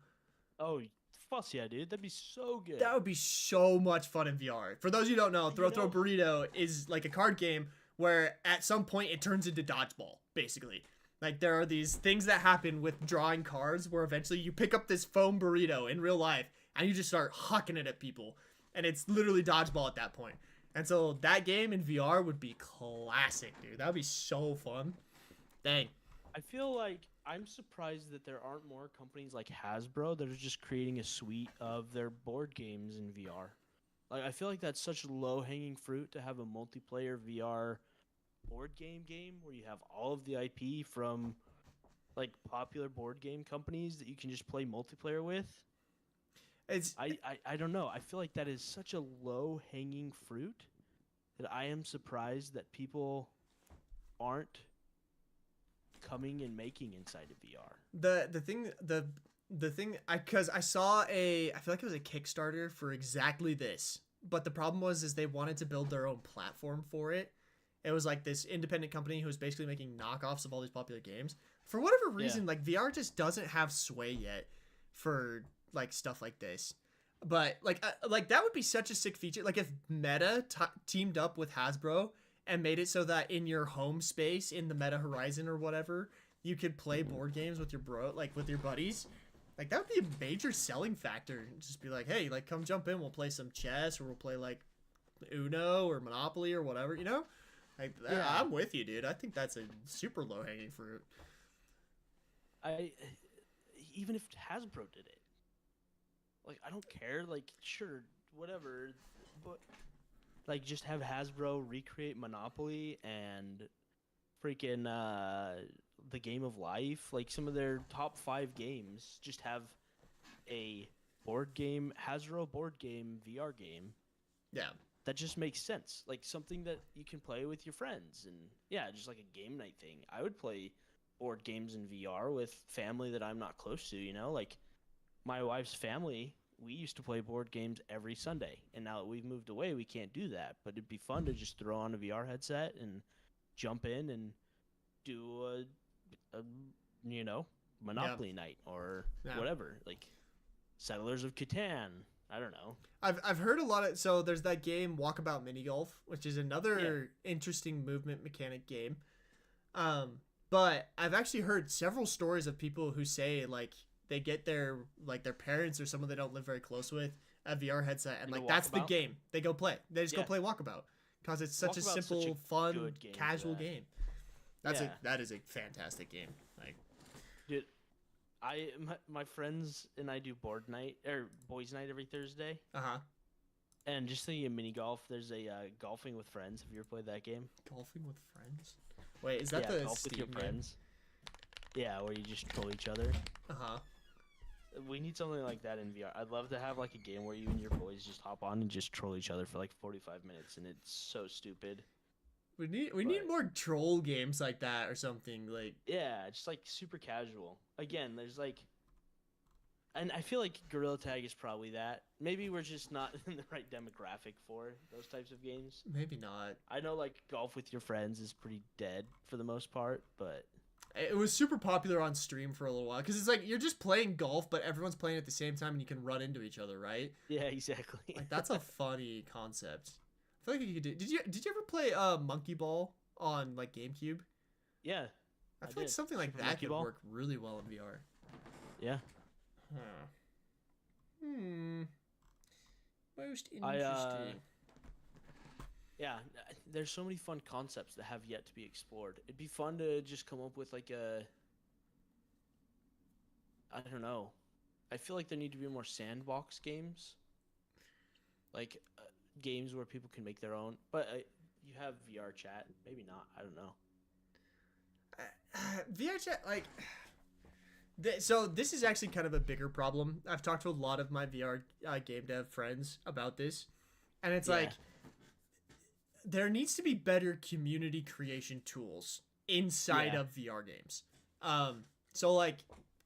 Oh, fuss yeah, dude. That'd be so good. That would be so much fun in VR. For those of you who don't know, Throw Burrito is like a card game where at some point it turns into dodgeball, basically. Like, there are these things that happen with drawing cards where eventually you pick up this foam burrito in real life and you just start hucking it at people. And it's literally dodgeball at that point. And so that game in VR would be classic, dude. That would be so fun. Dang. I feel like I'm surprised that there aren't more companies like Hasbro that are just creating a suite of their board games in VR. Like, I feel like that's such low-hanging fruit to have a multiplayer VR board game where you have all of the IP from like popular board game companies that you can just play multiplayer with. I don't know. I feel like that is such a low-hanging fruit that I am surprised that people aren't coming and making inside of VR. The thing because I saw I feel like it was a Kickstarter for exactly this. But the problem is they wanted to build their own platform for it. It was like this independent company who was basically making knockoffs of all these popular games. For whatever reason, like VR just doesn't have sway yet for like stuff like this. But like that would be such a sick feature. Like if Meta teamed up with Hasbro and made it so that in your home space in the Meta Horizon or whatever, you could play board games with your with your buddies. Like that would be a major selling factor. Just be like, hey, like come jump in. We'll play some chess or we'll play like Uno or Monopoly or whatever, you know? I'm with you, dude. I think that's a super low-hanging fruit. Even if Hasbro did it, like I don't care. Like sure, whatever, but like just have Hasbro recreate Monopoly and freaking the Game of Life. Like some of their top 5 games, just have a Hasbro board game VR game. Yeah. That just makes sense. Like something that you can play with your friends and just like a game night thing. I would play board games in VR with family that I'm not close to, you know? Like my wife's family, we used to play board games every Sunday. And now that we've moved away, we can't do that. But it'd be fun to just throw on a VR headset and jump in and do a Monopoly night or whatever. Like Settlers of Catan. I don't know. I've heard a lot of so there's that game Walkabout Mini Golf, which is another interesting movement mechanic game. But I've actually heard several stories of people who say like they get their parents or someone they don't live very close with a VR headset and like that's the game they go play. They just go play Walkabout because it's such a simple, fun, casual game. That is a fantastic game. Like, dude. My friends and I do board night or boys night every Thursday. And just thinking of mini golf, there's a golfing with friends. Have you ever played that game? Golfing with friends? Wait, is that the golf with your friends? Yeah, where you just troll each other. We need something like that in VR. I'd love to have like a game where you and your boys just hop on and just troll each other for like 45 minutes, and it's so stupid. We need more troll games like that or something like. Yeah, just like super casual. Again, there's like, and I feel like Gorilla Tag is probably that. Maybe we're just not in the right demographic for those types of games. Maybe not. I know like golf with your friends is pretty dead for the most part, but It was super popular on stream for a little while because it's like you're just playing golf, but everyone's playing at the same time and you can run into each other, right? Yeah, exactly. Like that's a funny concept. I feel like you could do. Did you ever play Monkey Ball on like GameCube? Yeah, I feel like something like Super that Monkey could Ball? work really well in VR. yeah. Huh. Most interesting. Yeah, there's so many fun concepts that have yet to be explored. It'd be fun to just come up with like I don't know. I feel like there need to be more sandbox games. Like games where people can make their own. But you have VR chat. Maybe not. I don't know. VR chat, like... So this is actually kind of a bigger problem. I've talked to a lot of my VR game dev friends about this. And it's like... There needs to be better community creation tools inside of VR games. So like,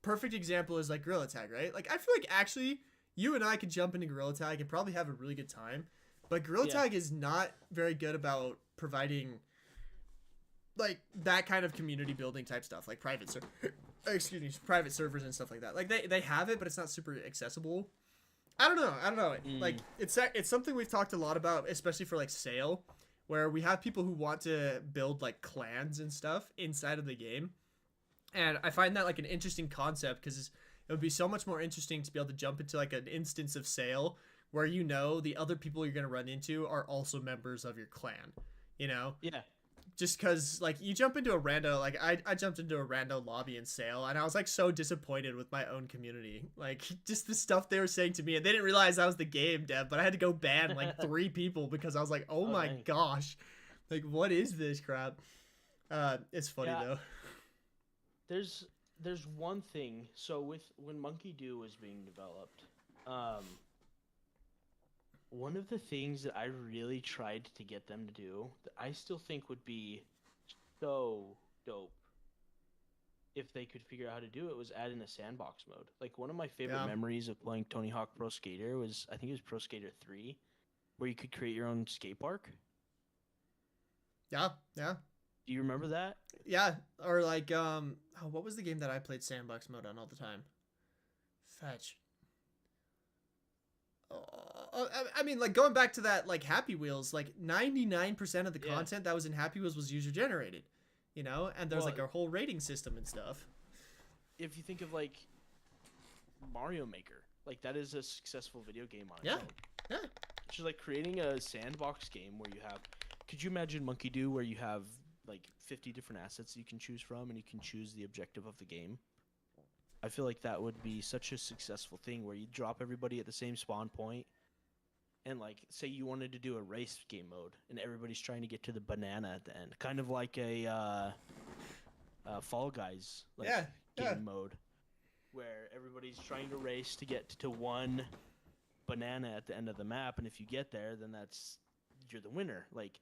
perfect example is like Gorilla Tag, right? Like I feel like actually you and I could jump into Gorilla Tag and probably have a really good time, but Gorilla Tag is not very good about providing like that kind of community building type stuff, like private servers and stuff like that. Like they have it, but it's not super accessible. I don't know. Like it's something we've talked a lot about, especially for like sale, where we have people who want to build like clans and stuff inside of the game. And I find that like an interesting concept because it would be so much more interesting to be able to jump into like an instance of sale where you know the other people you're going to run into are also members of your clan, you know? Yeah. Just because like you jump into a rando, like I jumped into a rando lobby in sale and I was like so disappointed with my own community. Like just the stuff they were saying to me, and they didn't realize I was the game dev, but I had to go ban like 3 people because I was like, oh my gosh, like what is this crap? It's funny though. There's one thing. So when Monkey Do was being developed, one of the things that I really tried to get them to do that I still think would be so dope if they could figure out how to do it was add in a sandbox mode. Like one of my favorite memories of playing Tony Hawk Pro Skater was, I think it was Pro Skater 3, where you could create your own skate park. Yeah. Do you remember that? Yeah, or like what was the game that I played sandbox mode on all the time? Fetch. I mean, like going back to that, like Happy Wheels, like 99% of the content that was in Happy Wheels was user generated, you know, and there's like a whole rating system and stuff. If you think of like Mario Maker, like that is a successful video game on its own. Yeah. It's just like creating a sandbox game where you have. Could you imagine Monkey Do where you have like 50 different assets you can choose from and you can choose the objective of the game? I feel like that would be such a successful thing where you drop everybody at the same spawn point and like say you wanted to do a race game mode and everybody's trying to get to the banana at the end, kind of like a Fall Guys game mode where everybody's trying to race to get to one banana at the end of the map, and if you get there then you're the winner. Like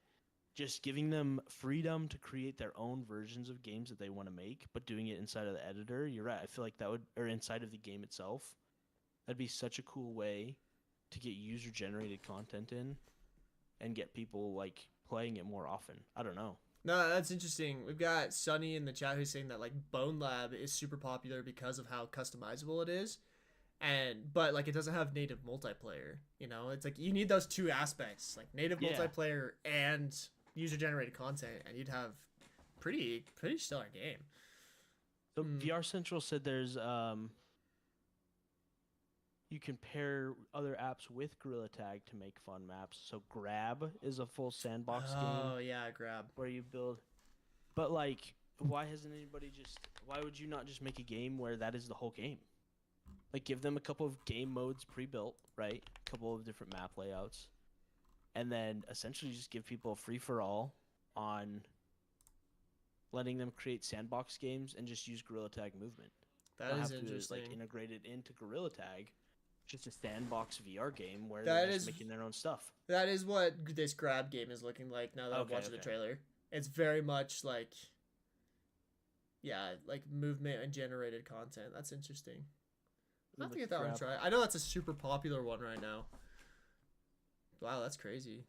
just giving them freedom to create their own versions of games that they want to make, but doing it inside of the editor. You're right. I feel like that would, or inside of the game itself, that'd be such a cool way to get user-generated content in and get people like playing it more often. I don't know. No, that's interesting. We've got Sunny in the chat who's saying that like Bone Lab is super popular because of how customizable it is. But like it doesn't have native multiplayer, you know? It's like you need those two aspects, like native multiplayer and user-generated content, and you'd have pretty stellar game. So VR Central said there's you can pair other apps with Gorilla Tag to make fun maps. So Grab is a full sandbox game. Oh yeah, Grab. Where you build, but like, why would you not just make a game where that is the whole game? Like give them a couple of game modes pre-built, right? A couple of different map layouts. And then essentially just give people a free-for-all on letting them create sandbox games and just use Gorilla Tag movement. That is interesting. Just like integrate it into Gorilla Tag, just a sandbox VR game where they're just making their own stuff. That is what this Grab game is looking like now that I'm watching the trailer. It's very much like, like movement and generated content. That's interesting. I'll have to get that one to try. I know that's a super popular one right now. Wow, that's crazy.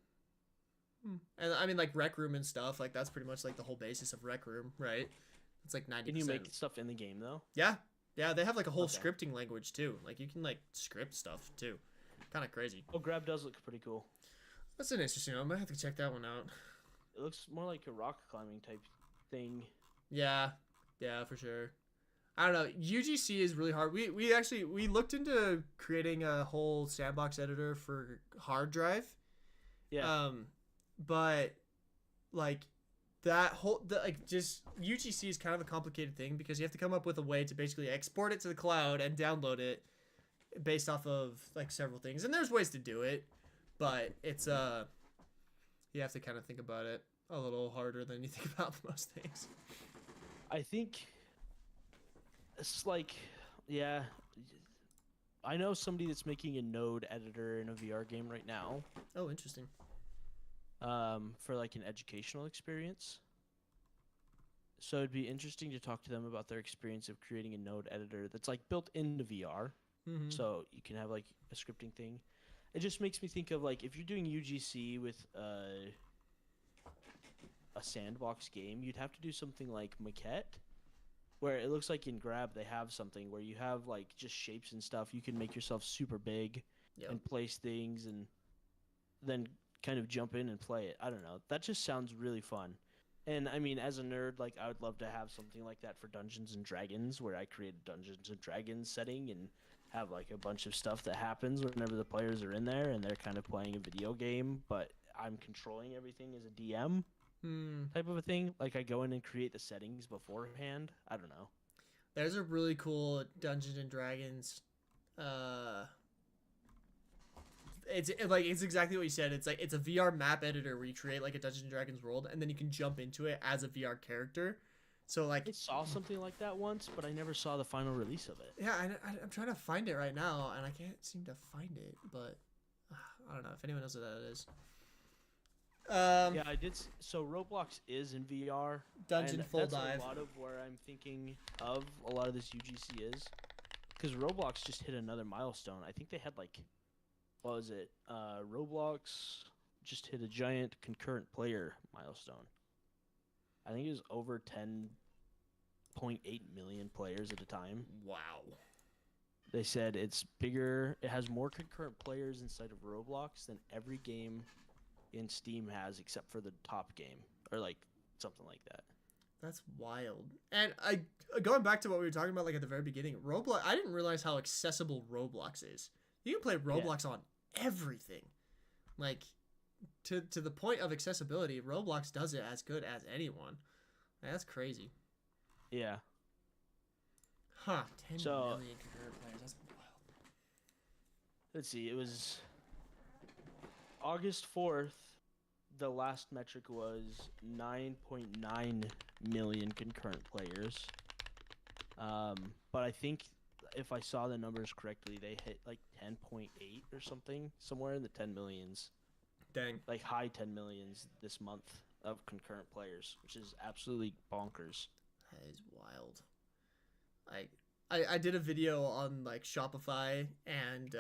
And I mean, like Rec Room and stuff, like that's pretty much like the whole basis of Rec Room, right? It's like 90%. Can you make stuff in the game though? Yeah. Yeah, they have like a whole Okay. scripting language too. Like you can like script stuff too. Kind of crazy. Oh, Grab does look pretty cool. That's an interesting one. I might have to check that one out. It looks more like a rock climbing type thing. Yeah. Yeah, for sure. I don't know. UGC is really hard. We looked into creating a whole sandbox editor for hard drive. Yeah. But like just UGC is kind of a complicated thing because you have to come up with a way to basically export it to the cloud and download it based off of like several things. And there's ways to do it, but it's you have to kind of think about it a little harder than you think about most things. I think it's like, yeah, I know somebody that's making a node editor in a VR game right now. Oh, interesting. For like an educational experience. So it'd be interesting to talk to them about their experience of creating a node editor that's like built into VR. Mm-hmm. So you can have like a scripting thing. It just makes me think of like if you're doing UGC with a sandbox game, you'd have to do something like Maquette, where it looks like in Grab they have something where you have like just shapes and stuff. You can make yourself super big and place things and then kind of jump in and play it. I don't know. That just sounds really fun. And I mean, as a nerd, like I would love to have something like that for Dungeons and Dragons, where I create a Dungeons and Dragons setting and have like a bunch of stuff that happens whenever the players are in there and they're kind of playing a video game, but I'm controlling everything as a DM type of a thing. Like I go in and create the settings beforehand. I don't know. There's a really cool Dungeons and Dragons. It's exactly what you said. It's like it's a VR map editor where you create like a Dungeons and Dragons world, and then you can jump into it as a VR character. So like I saw something like that once, but I never saw the final release of it. Yeah, I'm trying to find it right now, and I can't seem to find it. But I don't know if anyone knows what that is. Yeah, I did. So Roblox is in VR. Dungeon and Full that's Dive. a lot of where I'm thinking of a lot of this UGC is, because Roblox just hit another milestone. I think they had like, what was it? Roblox just hit a giant concurrent player milestone. I think it was over 10.8 million players at a time. Wow. They said it's bigger. It has more concurrent players inside of Roblox than every game in Steam has, except for the top game, or like something like that. That's wild. And going back to what we were talking about, like at the very beginning, Roblox. I didn't realize how accessible Roblox is. You can play Roblox on everything, like to the point of accessibility. Roblox does it as good as anyone. That's crazy. Yeah. Huh. 10 million concurrent players. That's wild. Let's see. It was August 4th. The last metric was 9.9 million concurrent players. But I think if I saw the numbers correctly, they hit like 10.8 or something, somewhere in the 10 millions. Dang. Like high 10 millions this month of concurrent players, which is absolutely bonkers. That is wild. I did a video on like Shopify and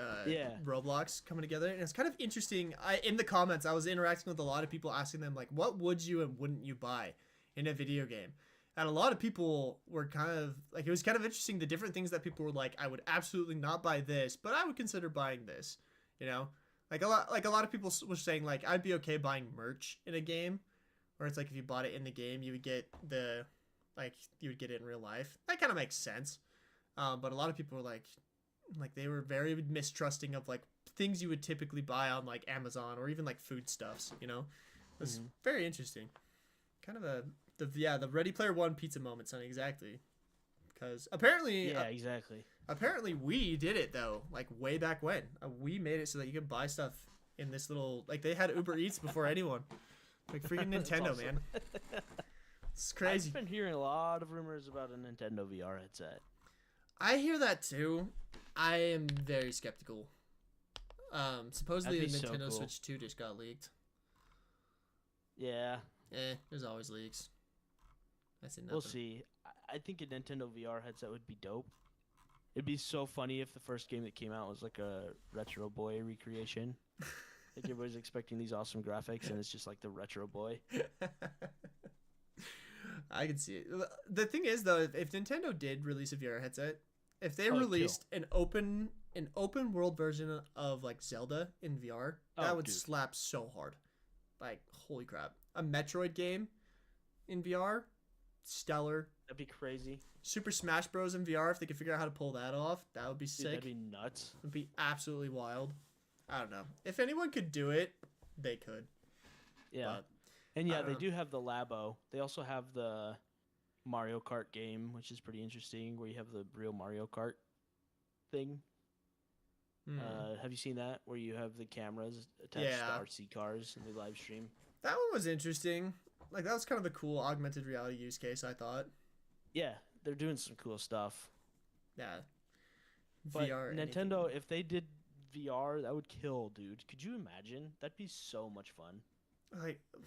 Roblox coming together, and it's kind of interesting. In the comments, I was interacting with a lot of people, asking them like, what would you and wouldn't you buy in a video game? And a lot of people were kind of like, it was kind of interesting the different things that people were like, I would absolutely not buy this, but I would consider buying this. You know, like a lot of people were saying like, I'd be okay buying merch in a game, where it's like if you bought it in the game, you would get you would get it in real life. That kind of makes sense. But a lot of people were like they were very mistrusting of like things you would typically buy on like Amazon or even like foodstuffs, you know. It was very interesting. Kind of the Ready Player One pizza moment, son, exactly. Because apparently exactly. Apparently we did it though, like way back when. We made it so that you could buy stuff in this little, like they had Uber Eats before anyone. Like freaking Nintendo, awesome. Man. It's crazy. I've been hearing a lot of rumors about a Nintendo VR headset. I hear that too. I am very skeptical. Supposedly the Nintendo so cool. Switch 2 just got leaked. Yeah. There's always leaks. I see nothing. We'll see. I think a Nintendo VR headset would be dope. It'd be so funny if the first game that came out was like a Retro Boy recreation. Like everybody's expecting these awesome graphics, and it's just like the Retro Boy. I can see it. The thing is, though, if Nintendo did release a VR headset, if they Oh, released an open world version of like Zelda in VR, that would slap so hard. Like, holy crap. A Metroid game in VR, stellar. That'd be crazy. Super Smash Bros. In VR, if they could figure out how to pull that off, that would be sick. Dude, that'd be nuts. It'd be absolutely wild. I don't know. If anyone could do it, they could. Yeah. But, and yeah, they do have the Labo. They also have the Mario Kart game, which is pretty interesting, where you have the real Mario Kart thing. Have you seen that, where you have the cameras attached to RC cars and they live stream? That one was interesting. Like, that was kind of a cool augmented reality use case, I thought. Yeah, they're doing some cool stuff. Yeah. But VR. Nintendo, if they did VR, that would kill, dude. Could you imagine? That'd be so much fun.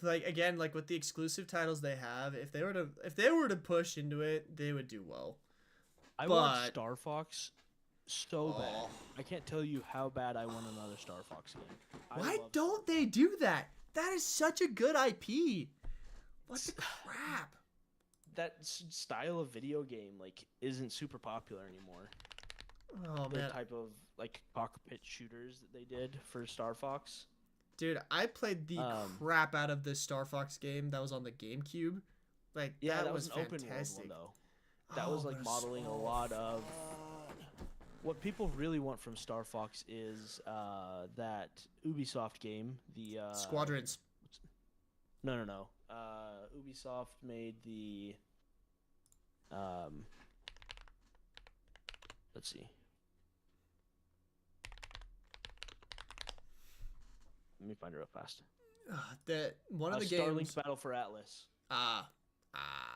Like again, like with the exclusive titles they have, if they were to push into it, they would do well. I want Star Fox so bad. I can't tell you how bad I want another Star Fox game. Why don't they do that? That is such a good IP. What the crap? That style of video game isn't super popular anymore. Oh man, the type of cockpit shooters that they did for Star Fox. Dude, I played the crap out of this Star Fox game that was on the GameCube. That was an open world one though. That was modeling a lot of what people really want from Star Fox is that Ubisoft game, the Squadrons. No. Ubisoft made the let's see. Let me find it real fast. One of the games. Starlink's Battle for Atlas.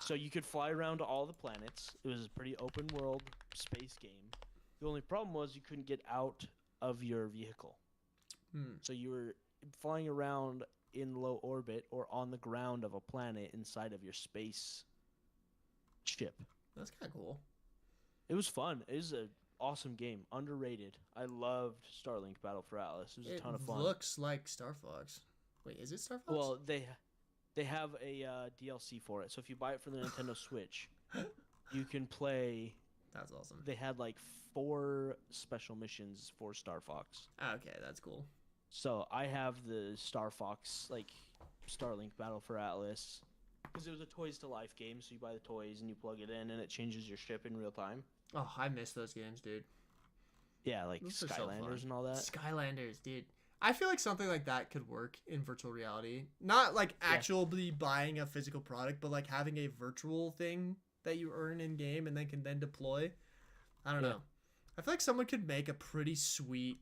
So you could fly around to all the planets. It was a pretty open world space game. The only problem was you couldn't get out of your vehicle. So you were flying around in low orbit or on the ground of a planet inside of your space ship. That's kind of cool. It was fun. It was an awesome game. Underrated. I loved Starlink Battle for Atlas. It was a ton of fun. It looks like Star Fox. Wait, is it Star Fox? Well, they have a DLC for it. So if you buy it for the Nintendo Switch, you can play. That's awesome. They had 4 special missions for Star Fox. Okay, that's cool. So I have the Star Fox, Starlink Battle for Atlas, because it was a Toys to Life game. So you buy the toys and you plug it in, and it changes your ship in real time. Oh, I miss those games, dude. Yeah, Skylanders and all that. Skylanders, dude. I feel like something like that could work in virtual reality. Not actually buying a physical product, but having a virtual thing that you earn in game and then can deploy. I don't know. I feel like someone could make a pretty sweet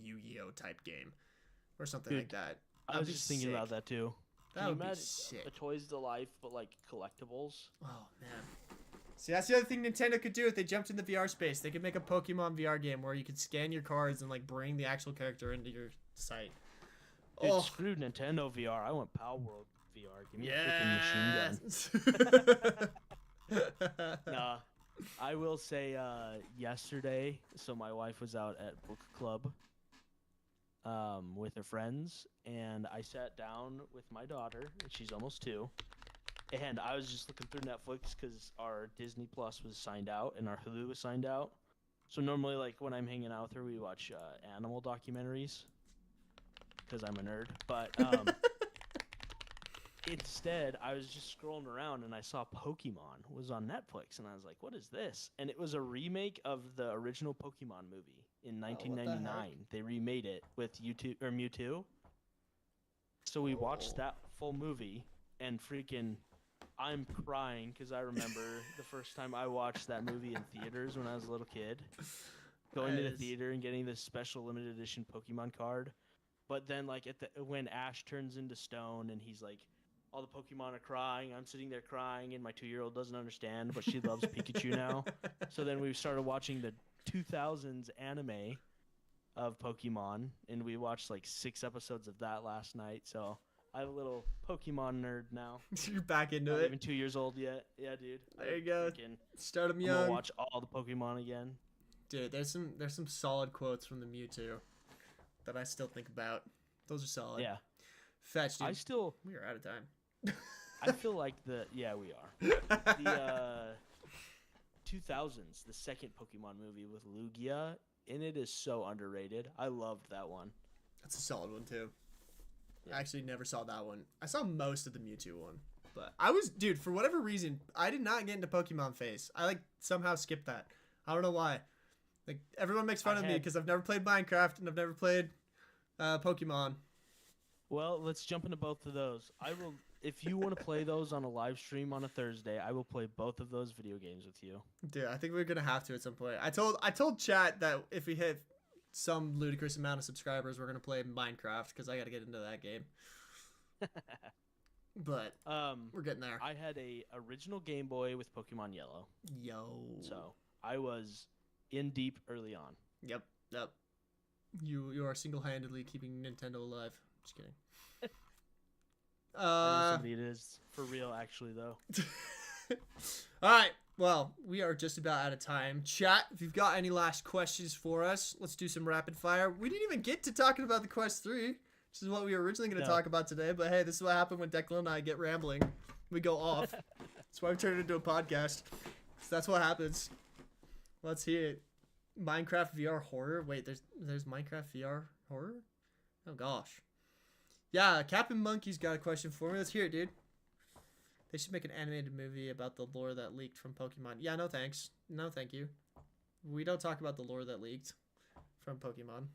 Yu-Gi-Oh type game or something like that. I was just thinking about that too. That would be sick. A Toys to Life, but collectibles. Oh man. See, that's the other thing Nintendo could do if they jumped in the VR space. They could make a Pokemon VR game where you could scan your cards and bring the actual character into your site. Dude, screw Nintendo VR. I want Pal World VR. Give me a freaking machine gun. Nah, I will say yesterday, so my wife was out at book club with her friends, and I sat down with my daughter, and she's almost 2. And I was just looking through Netflix because our Disney Plus was signed out and our Hulu was signed out. So normally, when I'm hanging out with her, we watch animal documentaries because I'm a nerd. But instead, I was just scrolling around and I saw Pokemon was on Netflix, and I was like, "What is this?" And it was a remake of the original Pokemon movie in 1999. They remade it with Mewtwo. So we watched that full movie, and freaking. I'm crying because I remember the first time I watched that movie in theaters when I was a little kid. Going to the theater and getting this special limited edition Pokemon card. But then when Ash turns into stone and he's all the Pokemon are crying, I'm sitting there crying and my 2-year-old doesn't understand, but she loves Pikachu now. So then we started watching the 2000s anime of Pokemon, and we watched 6 episodes of that last night. So I'm a little Pokemon nerd now. You're back into Not it. even 2 years old yet. Yeah, dude. There you go. Start them I'm young. gonna watch all the Pokemon again. Dude, there's some solid quotes from the Mewtwo that I still think about. Those are solid. Yeah. Fetch, dude. We are out of time. I feel like we are. The 2000s, the second Pokemon movie with Lugia in it is so underrated. I loved that one. That's a solid one too. Yeah. I actually never saw that one. I saw most of the Mewtwo one, but dude, for whatever reason, I did not get into Pokemon Face. I like somehow skipped that. I don't know why. Like everyone makes fun of me because I've never played Minecraft and I've never played Pokemon. Well, let's jump into both of those. I will, if you want to play those on a live stream on a Thursday, I will play both of those video games with you. Dude, I think we're gonna have to at some point. I told chat that if we hit some ludicrous amount of subscribers, we're gonna play Minecraft because I gotta get into that game. But we're getting there. I had a original Game Boy with Pokemon Yellow. Yo. So I was in deep early on. Yep. You are single-handedly keeping Nintendo alive. Just kidding. I know somebody it is for real, actually, though. All right. Well, we are just about out of time. Chat, if you've got any last questions for us, let's do some rapid fire. We didn't even get to talking about the Quest 3, which is what we were originally going to talk about today. But hey, this is what happened when Declan and I get rambling. We go off. That's why we turned it into a podcast. So that's what happens. Let's hear it. Minecraft VR horror. Wait, there's Minecraft VR horror? Oh gosh. Yeah, Captain Monkey's got a question for me. Let's hear it, dude. They should make an animated movie about the lore that leaked from Pokemon. Yeah, no thanks. No thank you. We don't talk about the lore that leaked from Pokemon.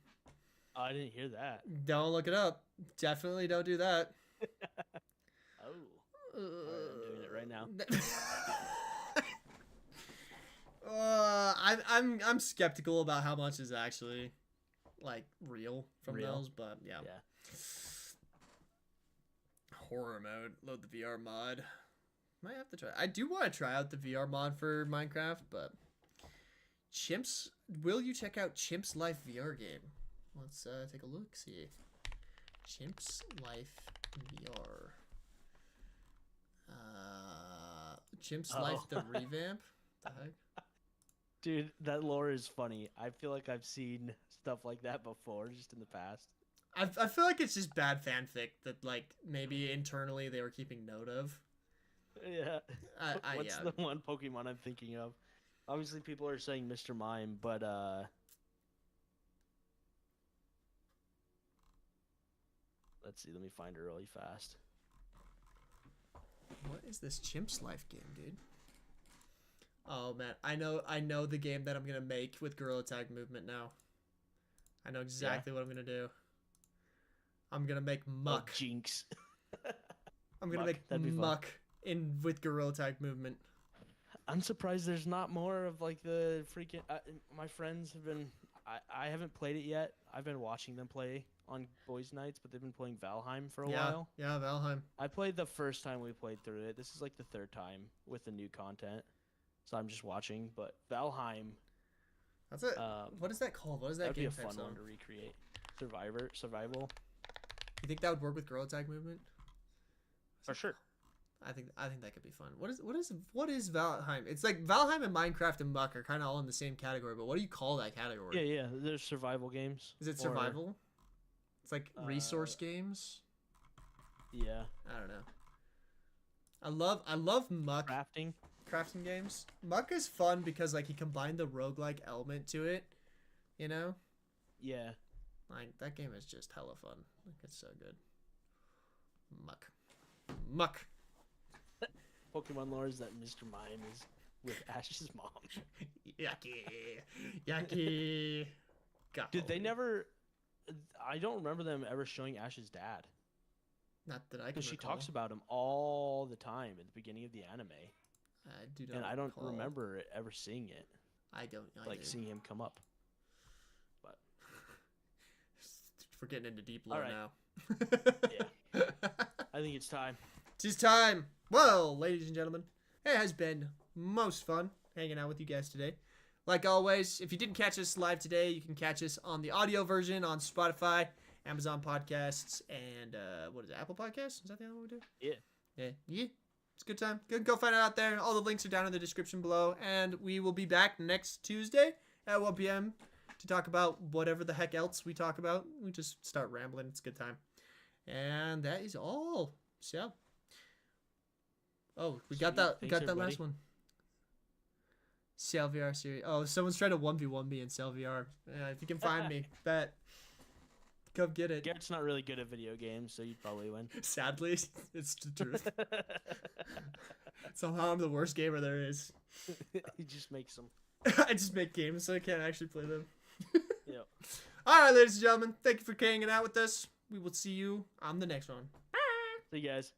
I didn't hear that. Don't look it up. Definitely don't do that. Oh. Right, I'm doing it right now. I'm skeptical about how much is actually like real from those, but yeah. Horror mode. Load the VR mod. Might have to try. I do want to try out the VR mod for Minecraft, but Chimps. Will you check out Chimps Life VR game? Let's take a look. See. Chimps Life VR. Chimps Life the revamp. The heck? Dude, that lore is funny. I feel like I've seen stuff like that before, just in the past. I feel like it's just bad fanfic that like maybe internally they were keeping note of. Yeah. What's the one Pokemon I'm thinking of? Obviously, people are saying Mr. Mime, but let's see. Let me find it really fast. What is this Chimps Life game, dude? Oh man, I know the game that I'm gonna make with Gorilla Tag movement now. I know exactly what I'm gonna do. I'm gonna make Muck. Oh, Jinx. I'm gonna make Muck with Gorilla Tag movement. I'm surprised there's not more of like the freaking. My friends have been. I haven't played it yet. I've been watching them play on boys' nights, but they've been playing Valheim for a while. Yeah, Valheim. I played the first time we played through it. This is like the third time with the new content. So I'm just watching, but Valheim. That's it. What is that called? What is that game? That'd be a fun one to recreate. Survival. You think that would work with Gorilla Tag movement? For sure. I think that could be fun. What is Valheim? It's like Valheim and Minecraft and Muck are kind of all in the same category, but what do you call that category? Yeah. There's survival games. Is it survival? It's like resource games. Yeah. I don't know. I love Muck. Crafting games. Muck is fun because like he combined the roguelike element to it, you know? Yeah. Like that game is just hella fun. Like it's so good. Muck. Pokemon lore is that Mr. Mime is with Ash's mom. Yucky. Dude, they never. I don't remember them ever showing Ash's dad. Not that I can. Because she talks about him all the time at the beginning of the anime. I do not. And I don't remember ever seeing it. I don't. Seeing him come up. But we're getting into deep lore now. Yeah. I think it's time. It's time. Well, ladies and gentlemen, it has been most fun hanging out with you guys today. Like always, if you didn't catch us live today, you can catch us on the audio version on Spotify, Amazon Podcasts, and what is it, Apple Podcasts? Is that the other one we do? Yeah. It's a good time. Go find it out there. All the links are down in the description below, and we will be back next Tuesday at 1 p.m. to talk about whatever the heck else we talk about. We just start rambling. It's a good time. And that is all. So, Oh, we got Sweet. that. We Thanks, got that last everybody. one. Cell VR series. Oh, someone's trying to 1v1 me in Cell VR. Yeah, if you can find me, bet. Come get it. Garrett's not really good at video games, so you'd probably win. Sadly, it's the truth. Somehow I'm the worst gamer there is. He just makes them. I just make games so I can't actually play them. Yep. All right, ladies and gentlemen, thank you for hanging out with us. We will see you on the next one. See you guys.